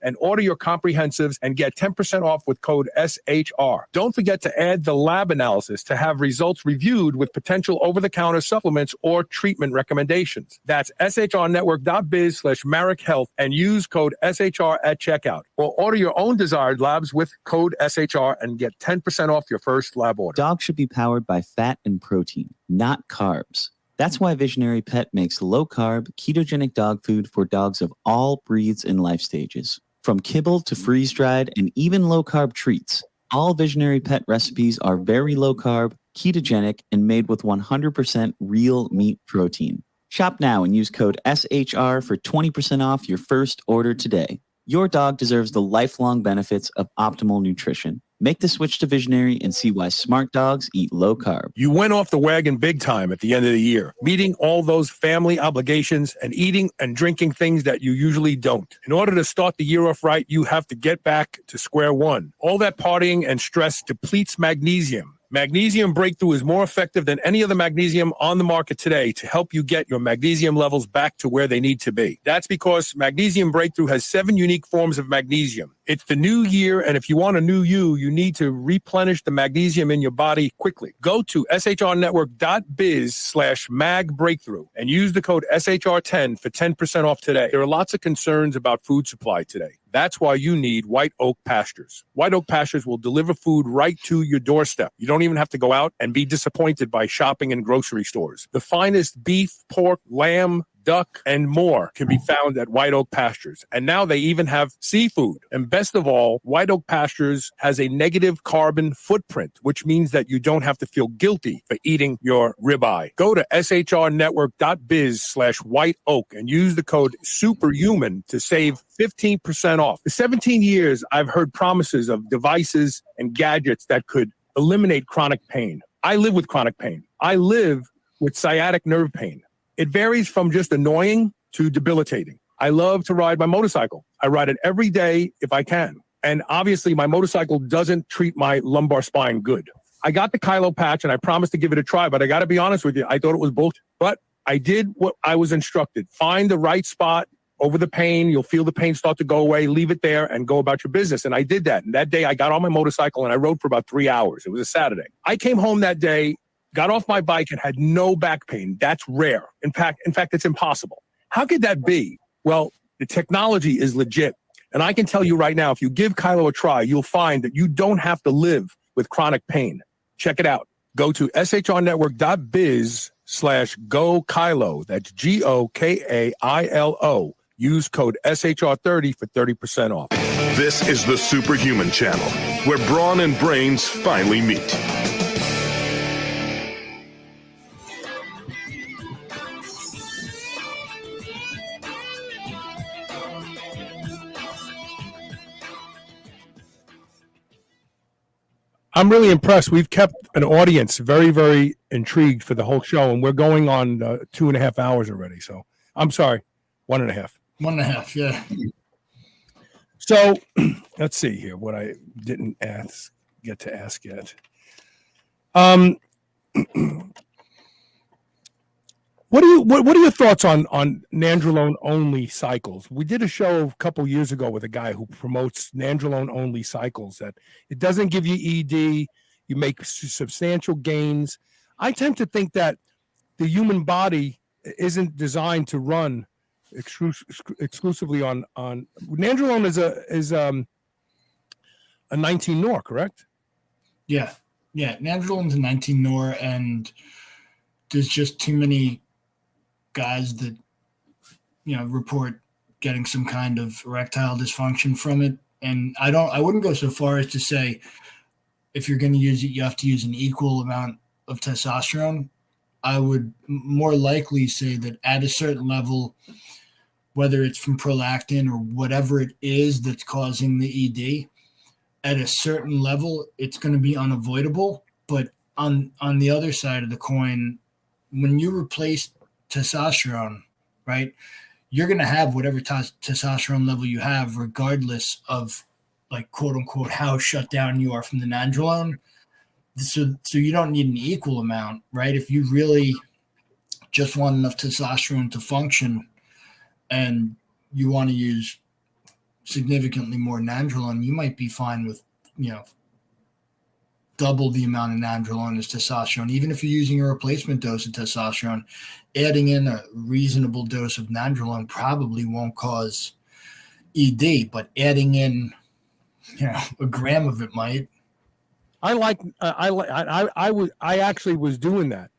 Speaker 3: and order your comprehensives and get 10% off with code SHR. Don't forget to add the lab analysis to have results reviewed with potential over-the-counter supplements or treatment recommendations. That's shrnetwork.biz/Merrick Health and use code SHR at checkout. Or order your own desired labs with code SHR and get 10% off your first lab order.
Speaker 6: Dogs should be powered by fat and protein, not carbs. That's why Visionary Pet makes low-carb, ketogenic dog food for dogs of all breeds and life stages. From kibble to freeze-dried and even low-carb treats, all Visionary Pet recipes are very low-carb, ketogenic, and made with 100% real meat protein. Shop now and use code SHR for 20% off your first order today. Your dog deserves the lifelong benefits of optimal nutrition. Make the switch to Visionary and see why smart dogs eat low carb.
Speaker 3: You went off the wagon big time at the end of the year, meeting all those family obligations and eating and drinking things that you usually don't. In order to start the year off right, you have to get back to square one. All that partying and stress depletes magnesium. Magnesium Breakthrough is more effective than any other magnesium on the market today to help you get your magnesium levels back to where they need to be. That's because Magnesium Breakthrough has 7 unique forms of magnesium. It's the new year, and if you want a new you need to replenish the magnesium in your body quickly. Go to shrnetwork.biz/magbreakthrough and use the code SHR10 for 10% off today. There are lots of concerns about food supply today. That's why you need White Oak Pastures. White Oak Pastures will deliver food right to your doorstep. You don't even have to go out and be disappointed by shopping in grocery stores. The finest beef, pork, lamb, duck, and more can be found at White Oak Pastures. And now they even have seafood. And best of all, White Oak Pastures has a negative carbon footprint, which means that you don't have to feel guilty for eating your ribeye. Go to shrnetwork.biz/White Oak and use the code SUPERHUMAN to save 15% off. For 17 years, I've heard promises of devices and gadgets that could eliminate chronic pain. I live with chronic pain. I live with sciatic nerve pain. It varies from just annoying to debilitating. I love to ride my motorcycle. I ride it every day if I can. And obviously, my motorcycle doesn't treat my lumbar spine good. I got the Kylo patch and I promised to give it a try, but I got to be honest with you, I thought it was bullshit. But I did what I was instructed. Find the right spot over the pain. You'll feel the pain start to go away. Leave it there and go about your business. And I did that. And that day, I got on my motorcycle and I rode for about 3 hours. It was a Saturday. I came home that day, got off my bike and had no back pain. That's rare. In fact, it's impossible. How could that be? Well, the technology is legit. And I can tell you right now, if you give Kylo a try, you'll find that you don't have to live with chronic pain. Check it out. Go to shrnetwork.biz/GoKylo. That's GOKAILO. Use code SHR30 for 30% off.
Speaker 2: This is the Superhuman Channel, where brawn and brains finally meet.
Speaker 3: I'm really impressed. We've kept an audience very, very intrigued for the whole show, and we're going on 2.5 hours already. So I'm sorry, 1.5.
Speaker 4: 1.5, yeah.
Speaker 3: So let's see here what I didn't get to ask yet. What are your thoughts on nandrolone only cycles? We did a show a couple years ago with a guy who promotes nandrolone only cycles, that it doesn't give you ED, you make substantial gains. I tend to think that the human body isn't designed to run exclusively on nandrolone is a 19 nor, correct?
Speaker 4: Yeah, nandrolone's a 19 nor, and there's just too many guys that report getting some kind of erectile dysfunction from it. And I wouldn't go so far as to say if you're going to use it, you have to use an equal amount of testosterone. I would more likely say that at a certain level, whether it's from prolactin or whatever it is that's causing the ED, at a certain level, it's going to be unavoidable. But on the other side of the coin, when you replace testosterone, right, you're going to have whatever testosterone level you have, regardless of, like, quote unquote, how shut down you are from the nandrolone. So you don't need an equal amount, right? If you really just want enough testosterone to function and you want to use significantly more nandrolone, you might be fine with, double the amount of nandrolone as testosterone. Even if you're using a replacement dose of testosterone, adding in a reasonable dose of nandrolone probably won't cause ED, but adding in, a gram of it might.
Speaker 3: I actually was doing that.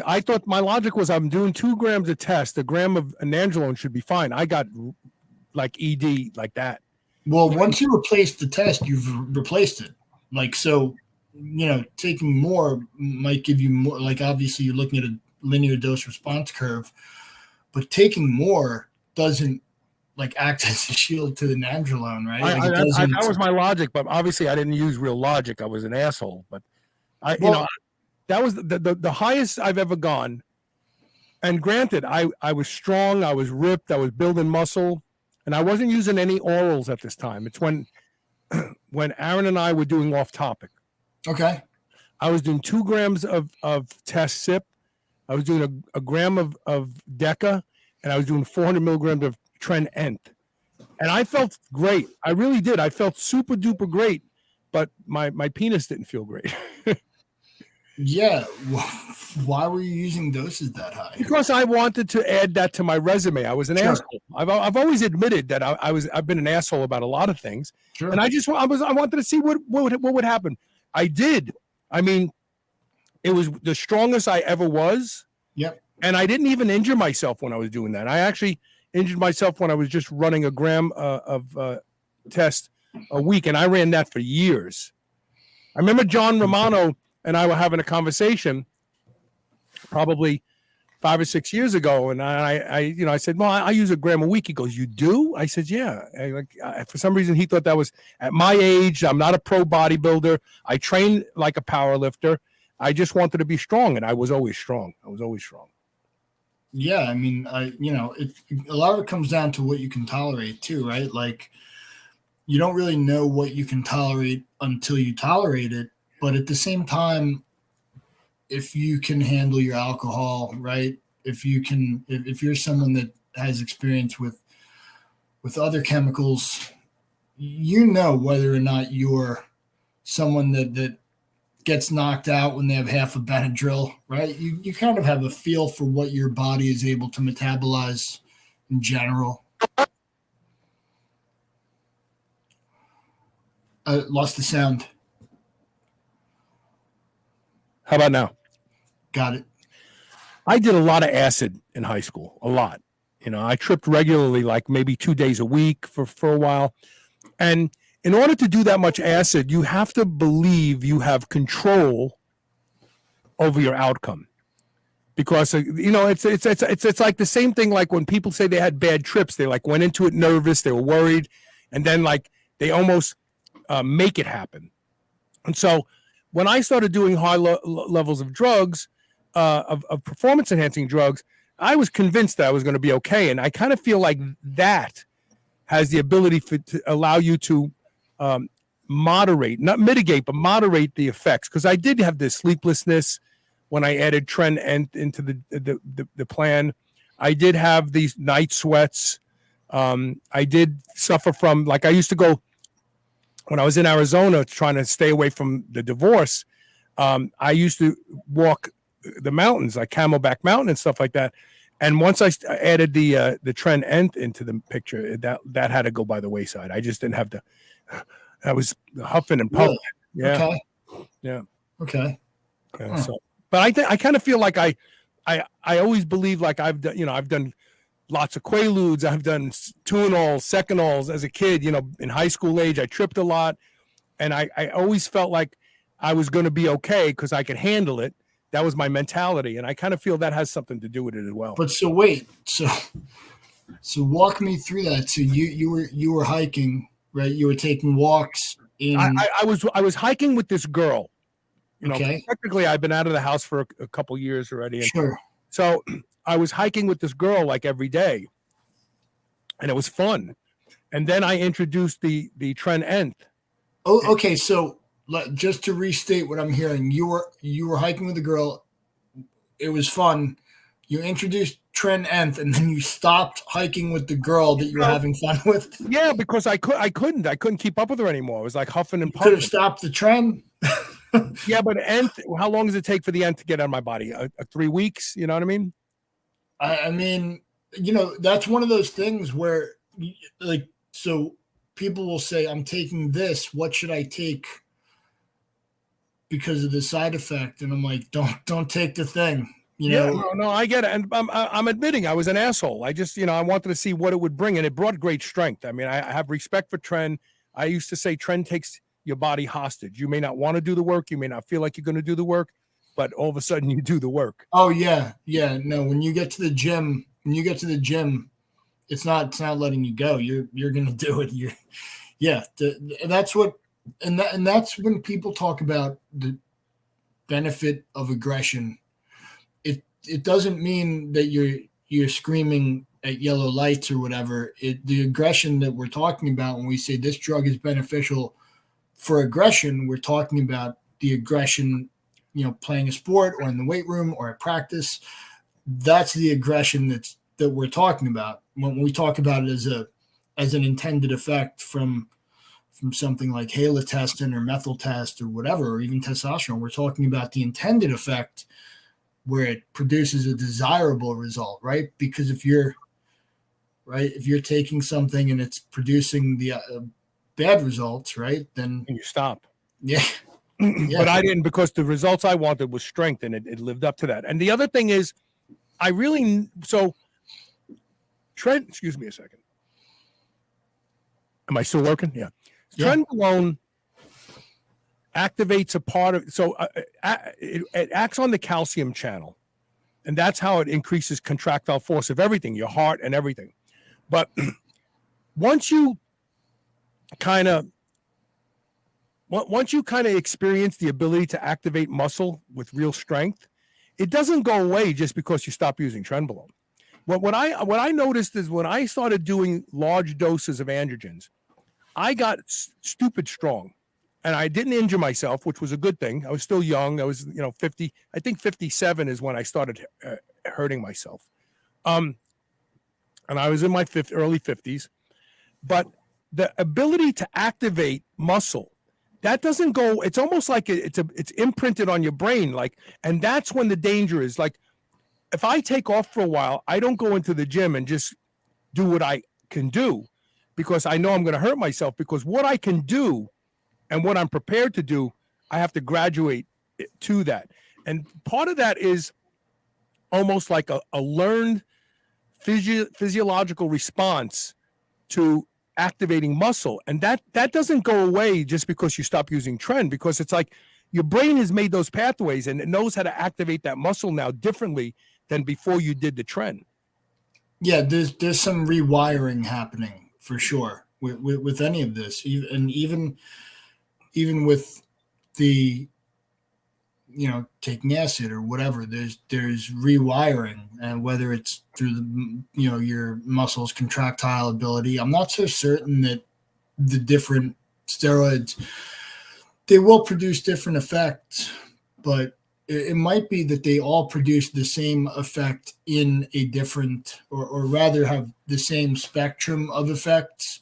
Speaker 3: I thought my logic was I'm doing 2 grams of test, a gram of nandrolone should be fine. I got like ED like that.
Speaker 4: Well, once you replace the test, you've replaced it. Like, so, taking more might give you more. Like, obviously you're looking at a linear dose response curve, but taking more doesn't like act as a shield to the nandrolone, right?
Speaker 3: That was my logic, but obviously I didn't use real logic. I was an asshole, but that was the highest I've ever gone. And granted, I was strong, I was ripped, I was building muscle, and I wasn't using any orals at this time. It's when Aaron and I were doing off topic.
Speaker 4: Okay.
Speaker 3: I was doing 2 grams of test sip. I was doing a gram of Deca, and I was doing 400 milligrams of Tren Ent. And I felt great. I really did. I felt super duper great, but my penis didn't feel great.
Speaker 4: Yeah. Why were you using doses that high?
Speaker 3: Because I wanted to add that to my resume. I was an asshole. I've always admitted that I've been an asshole about a lot of things.
Speaker 4: Sure.
Speaker 3: And I wanted to see what would happen. I did. I mean, it was the strongest I ever was.
Speaker 4: Yep.
Speaker 3: And I didn't even injure myself when I was doing that. I actually injured myself when I was just running a gram of test a week, and I ran that for years. I remember John Romano and I were having a conversation probably 5 or 6 years ago, and I said, well, I use a gram a week. He goes, you do? I said, yeah. For some reason, he thought that was at my age. I'm not a pro bodybuilder. I train like a power lifter. I just wanted to be strong, and I was always strong.
Speaker 4: Yeah, I mean, a lot of it comes down to what you can tolerate too, right? Like, you don't really know what you can tolerate until you tolerate it. But at the same time, if you can handle your alcohol, right? If you're someone that has experience with other chemicals, whether or not you're someone that gets knocked out when they have half a Benadryl, right? You kind of have a feel for what your body is able to metabolize in general. I lost the sound.
Speaker 3: How about now?
Speaker 4: Got it.
Speaker 3: I did a lot of acid in high school, a lot. I tripped regularly, like maybe 2 days a week for a while. And in order to do that much acid, you have to believe you have control over your outcome. Because, it's like the same thing, like when people say they had bad trips, they like went into it nervous, they were worried, and then like they almost make it happen. And so when I started doing high levels of drugs, of performance enhancing drugs, I was convinced that I was going to be okay. And I kind of feel like that has the ability to allow you to moderate, not mitigate, but moderate the effects. Because I did have this sleeplessness when I added Tren Ent into the plan. I did have these night sweats. I did suffer from, like, I used to go, when I was in Arizona trying to stay away from the divorce, I used to walk the mountains, like Camelback Mountain and stuff like that. And once I added the Tren Ent into the picture, that had to go by the wayside. I just didn't have to. I was huffing and puffing.
Speaker 4: Really?
Speaker 3: Yeah.
Speaker 4: Okay.
Speaker 3: Yeah.
Speaker 4: Okay.
Speaker 3: Yeah, so, but I kind of feel like I always believe, like, I've done lots of Quaaludes. I've done Tunol, Secanols as a kid. In high school age, I tripped a lot, and I always felt like I was going to be okay because I could handle it. That was my mentality, and I kind of feel that has something to do with it as well.
Speaker 4: But so wait, so So walk me through that. So you were hiking, right? You were taking walks in.
Speaker 3: I was hiking with this girl. You know,
Speaker 4: Okay.
Speaker 3: technically I've been out of the house for a couple years already. And
Speaker 4: Sure.
Speaker 3: so I was hiking with this girl like every day, and it was fun. And then I introduced the Tren Nth.
Speaker 4: Oh, okay. So just to restate what I'm hearing, you were hiking with a girl. It was fun. You introduced Tren Nth, and then you stopped hiking with the girl that you were having fun with.
Speaker 3: Yeah, because I couldn't keep up with her anymore. It was like huffing and
Speaker 4: You could
Speaker 3: puffing.
Speaker 4: have stopped the trend.
Speaker 3: Yeah, but Nth, how long does it take for the Nth to get out of my body? 3 weeks? You know what I mean?
Speaker 4: I mean, that's one of those things where, like, so people will say, "I'm taking this. What should I take?" Because of the side effect, and I'm like, "Don't take the thing."
Speaker 3: No, I get it, and I'm admitting I was an asshole. I just, I wanted to see what it would bring, and it brought great strength. I mean, I have respect for Tren. I used to say Tren takes your body hostage. You may not want to do the work, you may not feel like you're going to do the work, but all of a sudden you do the work.
Speaker 4: Oh yeah. No, when you get to the gym, it's not letting you go. You're going to do it. That's what, and that's when people talk about the benefit of aggression. It doesn't mean that you're screaming at yellow lights or whatever. The aggression that we're talking about when we say this drug is beneficial for aggression, we're talking about the aggression, playing a sport or in the weight room or at practice. That's the aggression that we're talking about when we talk about it as an intended effect from something like halotestin or methyl test or whatever, or even testosterone. We're talking about the intended effect where it produces a desirable result, right? Because if you're taking something and it's producing the bad results, right, then
Speaker 3: And you stop.
Speaker 4: Yeah.
Speaker 3: But I didn't, because the results I wanted was strength, and it lived up to that. And the other thing is, Trent, excuse me a second. Am I still working? Yeah. Trenbolone activates a part of, it acts on the calcium channel, and that's how it increases contractile force of everything, your heart and everything. But once you kind of experience the ability to activate muscle with real strength, it doesn't go away just because you stop using Trenbolone. What I noticed is when I started doing large doses of androgens, I got stupid strong, and I didn't injure myself, which was a good thing. I was still young. I was, 50. I think 57 is when I started hurting myself. And I was in my early 50s. But the ability to activate muscle, that doesn't go. It's almost like it's imprinted on your brain. And that's when the danger is. Like, if I take off for a while, I don't go into the gym and just do what I can do, because I know I'm going to hurt myself, because what I can do and what I'm prepared to do, I have to graduate to that. And part of that is almost like a learned physiological response to activating muscle. And that doesn't go away just because you stop using Tren, because it's like your brain has made those pathways and it knows how to activate that muscle now differently than before you did the Tren.
Speaker 4: Yeah, there's some rewiring happening for sure with any of this, even with the taking acid or whatever. There's rewiring, and whether it's through the your muscles' contractile ability. I'm not so certain that the different steroids, they will produce different effects, but it might be that they all produce the same effect in a different, or rather have the same spectrum of effects,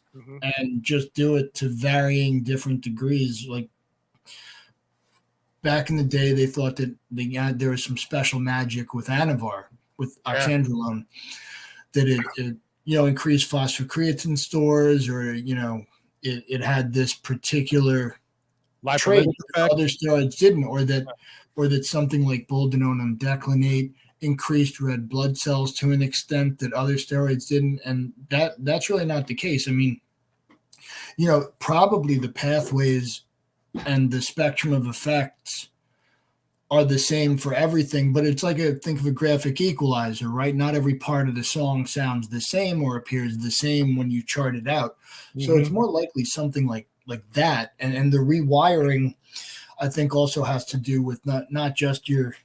Speaker 4: and just do it to varying different degrees. Like back in the day, they thought that there was some special magic with Anavar, with oxandrolone, that it increased phosphocreatine stores, or it had this particular trait that other steroids didn't, or that something like boldenone and declinate increased red blood cells to an extent that other steroids didn't. And that's really not the case. I mean, probably the pathways and the spectrum of effects are the same for everything, but it's like think of a graphic equalizer, right? Not every part of the song sounds the same or appears the same when you chart it out. So it's more likely something like that. And the rewiring, I think, also has to do with not just your,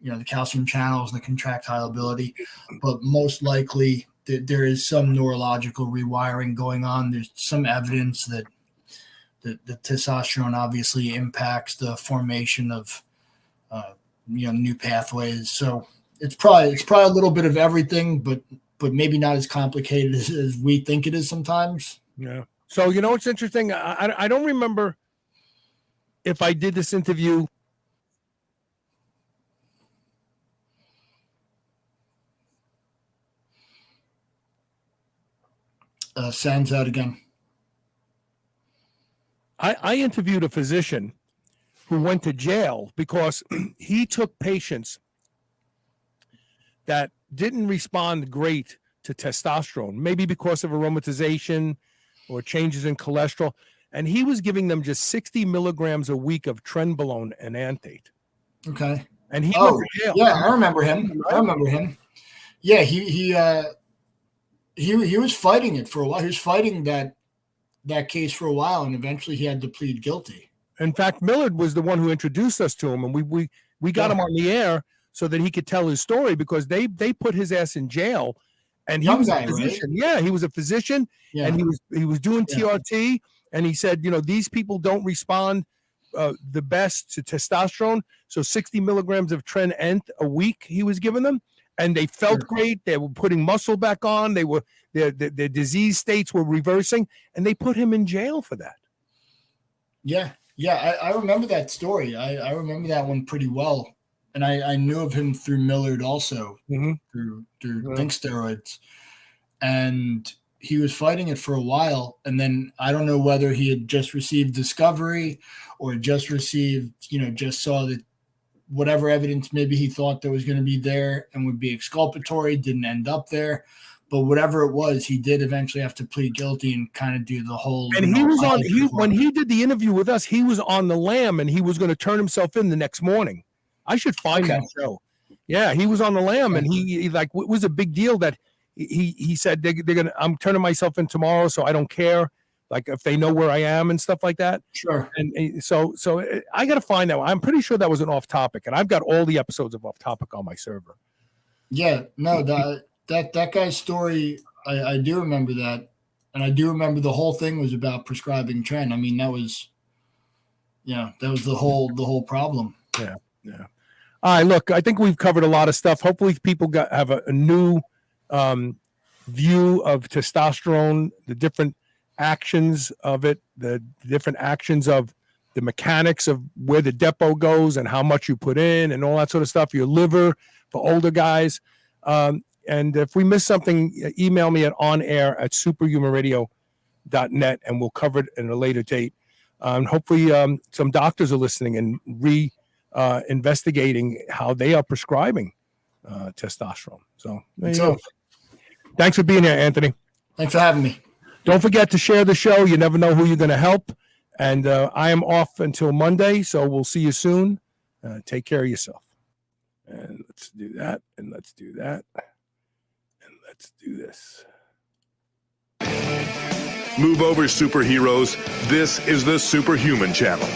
Speaker 4: the calcium channels, the contractile ability, but most likely there is some neurological rewiring going on. There's some evidence that the testosterone obviously impacts the formation of new pathways. So it's probably a little bit of everything, but maybe not as complicated as we think it is sometimes.
Speaker 3: Yeah. So what's interesting? I don't remember if I did this interview.
Speaker 4: Sounds out again.
Speaker 3: I interviewed a physician who went to jail because he took patients that didn't respond great to testosterone, maybe because of aromatization or changes in cholesterol, and he was giving them just 60 milligrams a week of trenbolone and antate.
Speaker 4: Okay.
Speaker 3: And he went to jail.
Speaker 4: Yeah, I remember him. Yeah, he was fighting it for a while. He was fighting that case for a while, and eventually he had to plead guilty.
Speaker 3: In fact, Millard was the one who introduced us to him, and we got him on the air so that he could tell his story, because they put his ass in jail, and he was a physician. Right? Yeah, he was a physician, and he was doing TRT, and he said, these people don't respond the best to testosterone, so 60 milligrams of Tren-Ent a week he was giving them, and they felt great. They were putting muscle back on. They were their disease states were reversing, and they put him in jail for that.
Speaker 4: Yeah. I remember that story. I remember that one pretty well, and I knew of him through Millard also, through think steroids, and he was fighting it for a while. And then I don't know whether he had just received discovery or just received, just saw that whatever evidence maybe he thought that was going to be there and would be exculpatory didn't end up there. But whatever it was, he did eventually have to plead guilty and kind of do the whole.
Speaker 3: And he was on. When he did the interview with us, he was on the lam, and he was going to turn himself in the next morning. I should find that show. Yeah, he was on the lam, and he like, it was a big deal that he said they're gonna. I'm turning myself in tomorrow, so I don't care. Like if they know where I am and stuff like that.
Speaker 4: Sure.
Speaker 3: And so I got to find that one. I'm pretty sure that was an off topic, and I've got all the episodes of Off Topic on my server.
Speaker 4: Yeah. No. That guy's story, I do remember that, and I do remember the whole thing was about prescribing Tren. I mean, that was the whole problem.
Speaker 3: Yeah. All right, look, I think we've covered a lot of stuff. Hopefully, people have a new view of testosterone, the different actions of it, the different actions of the mechanics of where the depot goes and how much you put in and all that sort of stuff. Your liver for older guys. And if we miss something, email me at onair@superhumanradio.net, and we'll cover it in a later date. Hopefully some doctors are listening and investigating how they are prescribing testosterone. So there you go. Thanks for being here, Anthony.
Speaker 4: Thanks for having me.
Speaker 3: Don't forget to share the show. You never know who you're going to help. And I am off until Monday, so we'll see you soon. Take care of yourself. And let's do that, and let's do that. Let's do this.
Speaker 2: Move over, superheroes. This is the Superhuman Channel.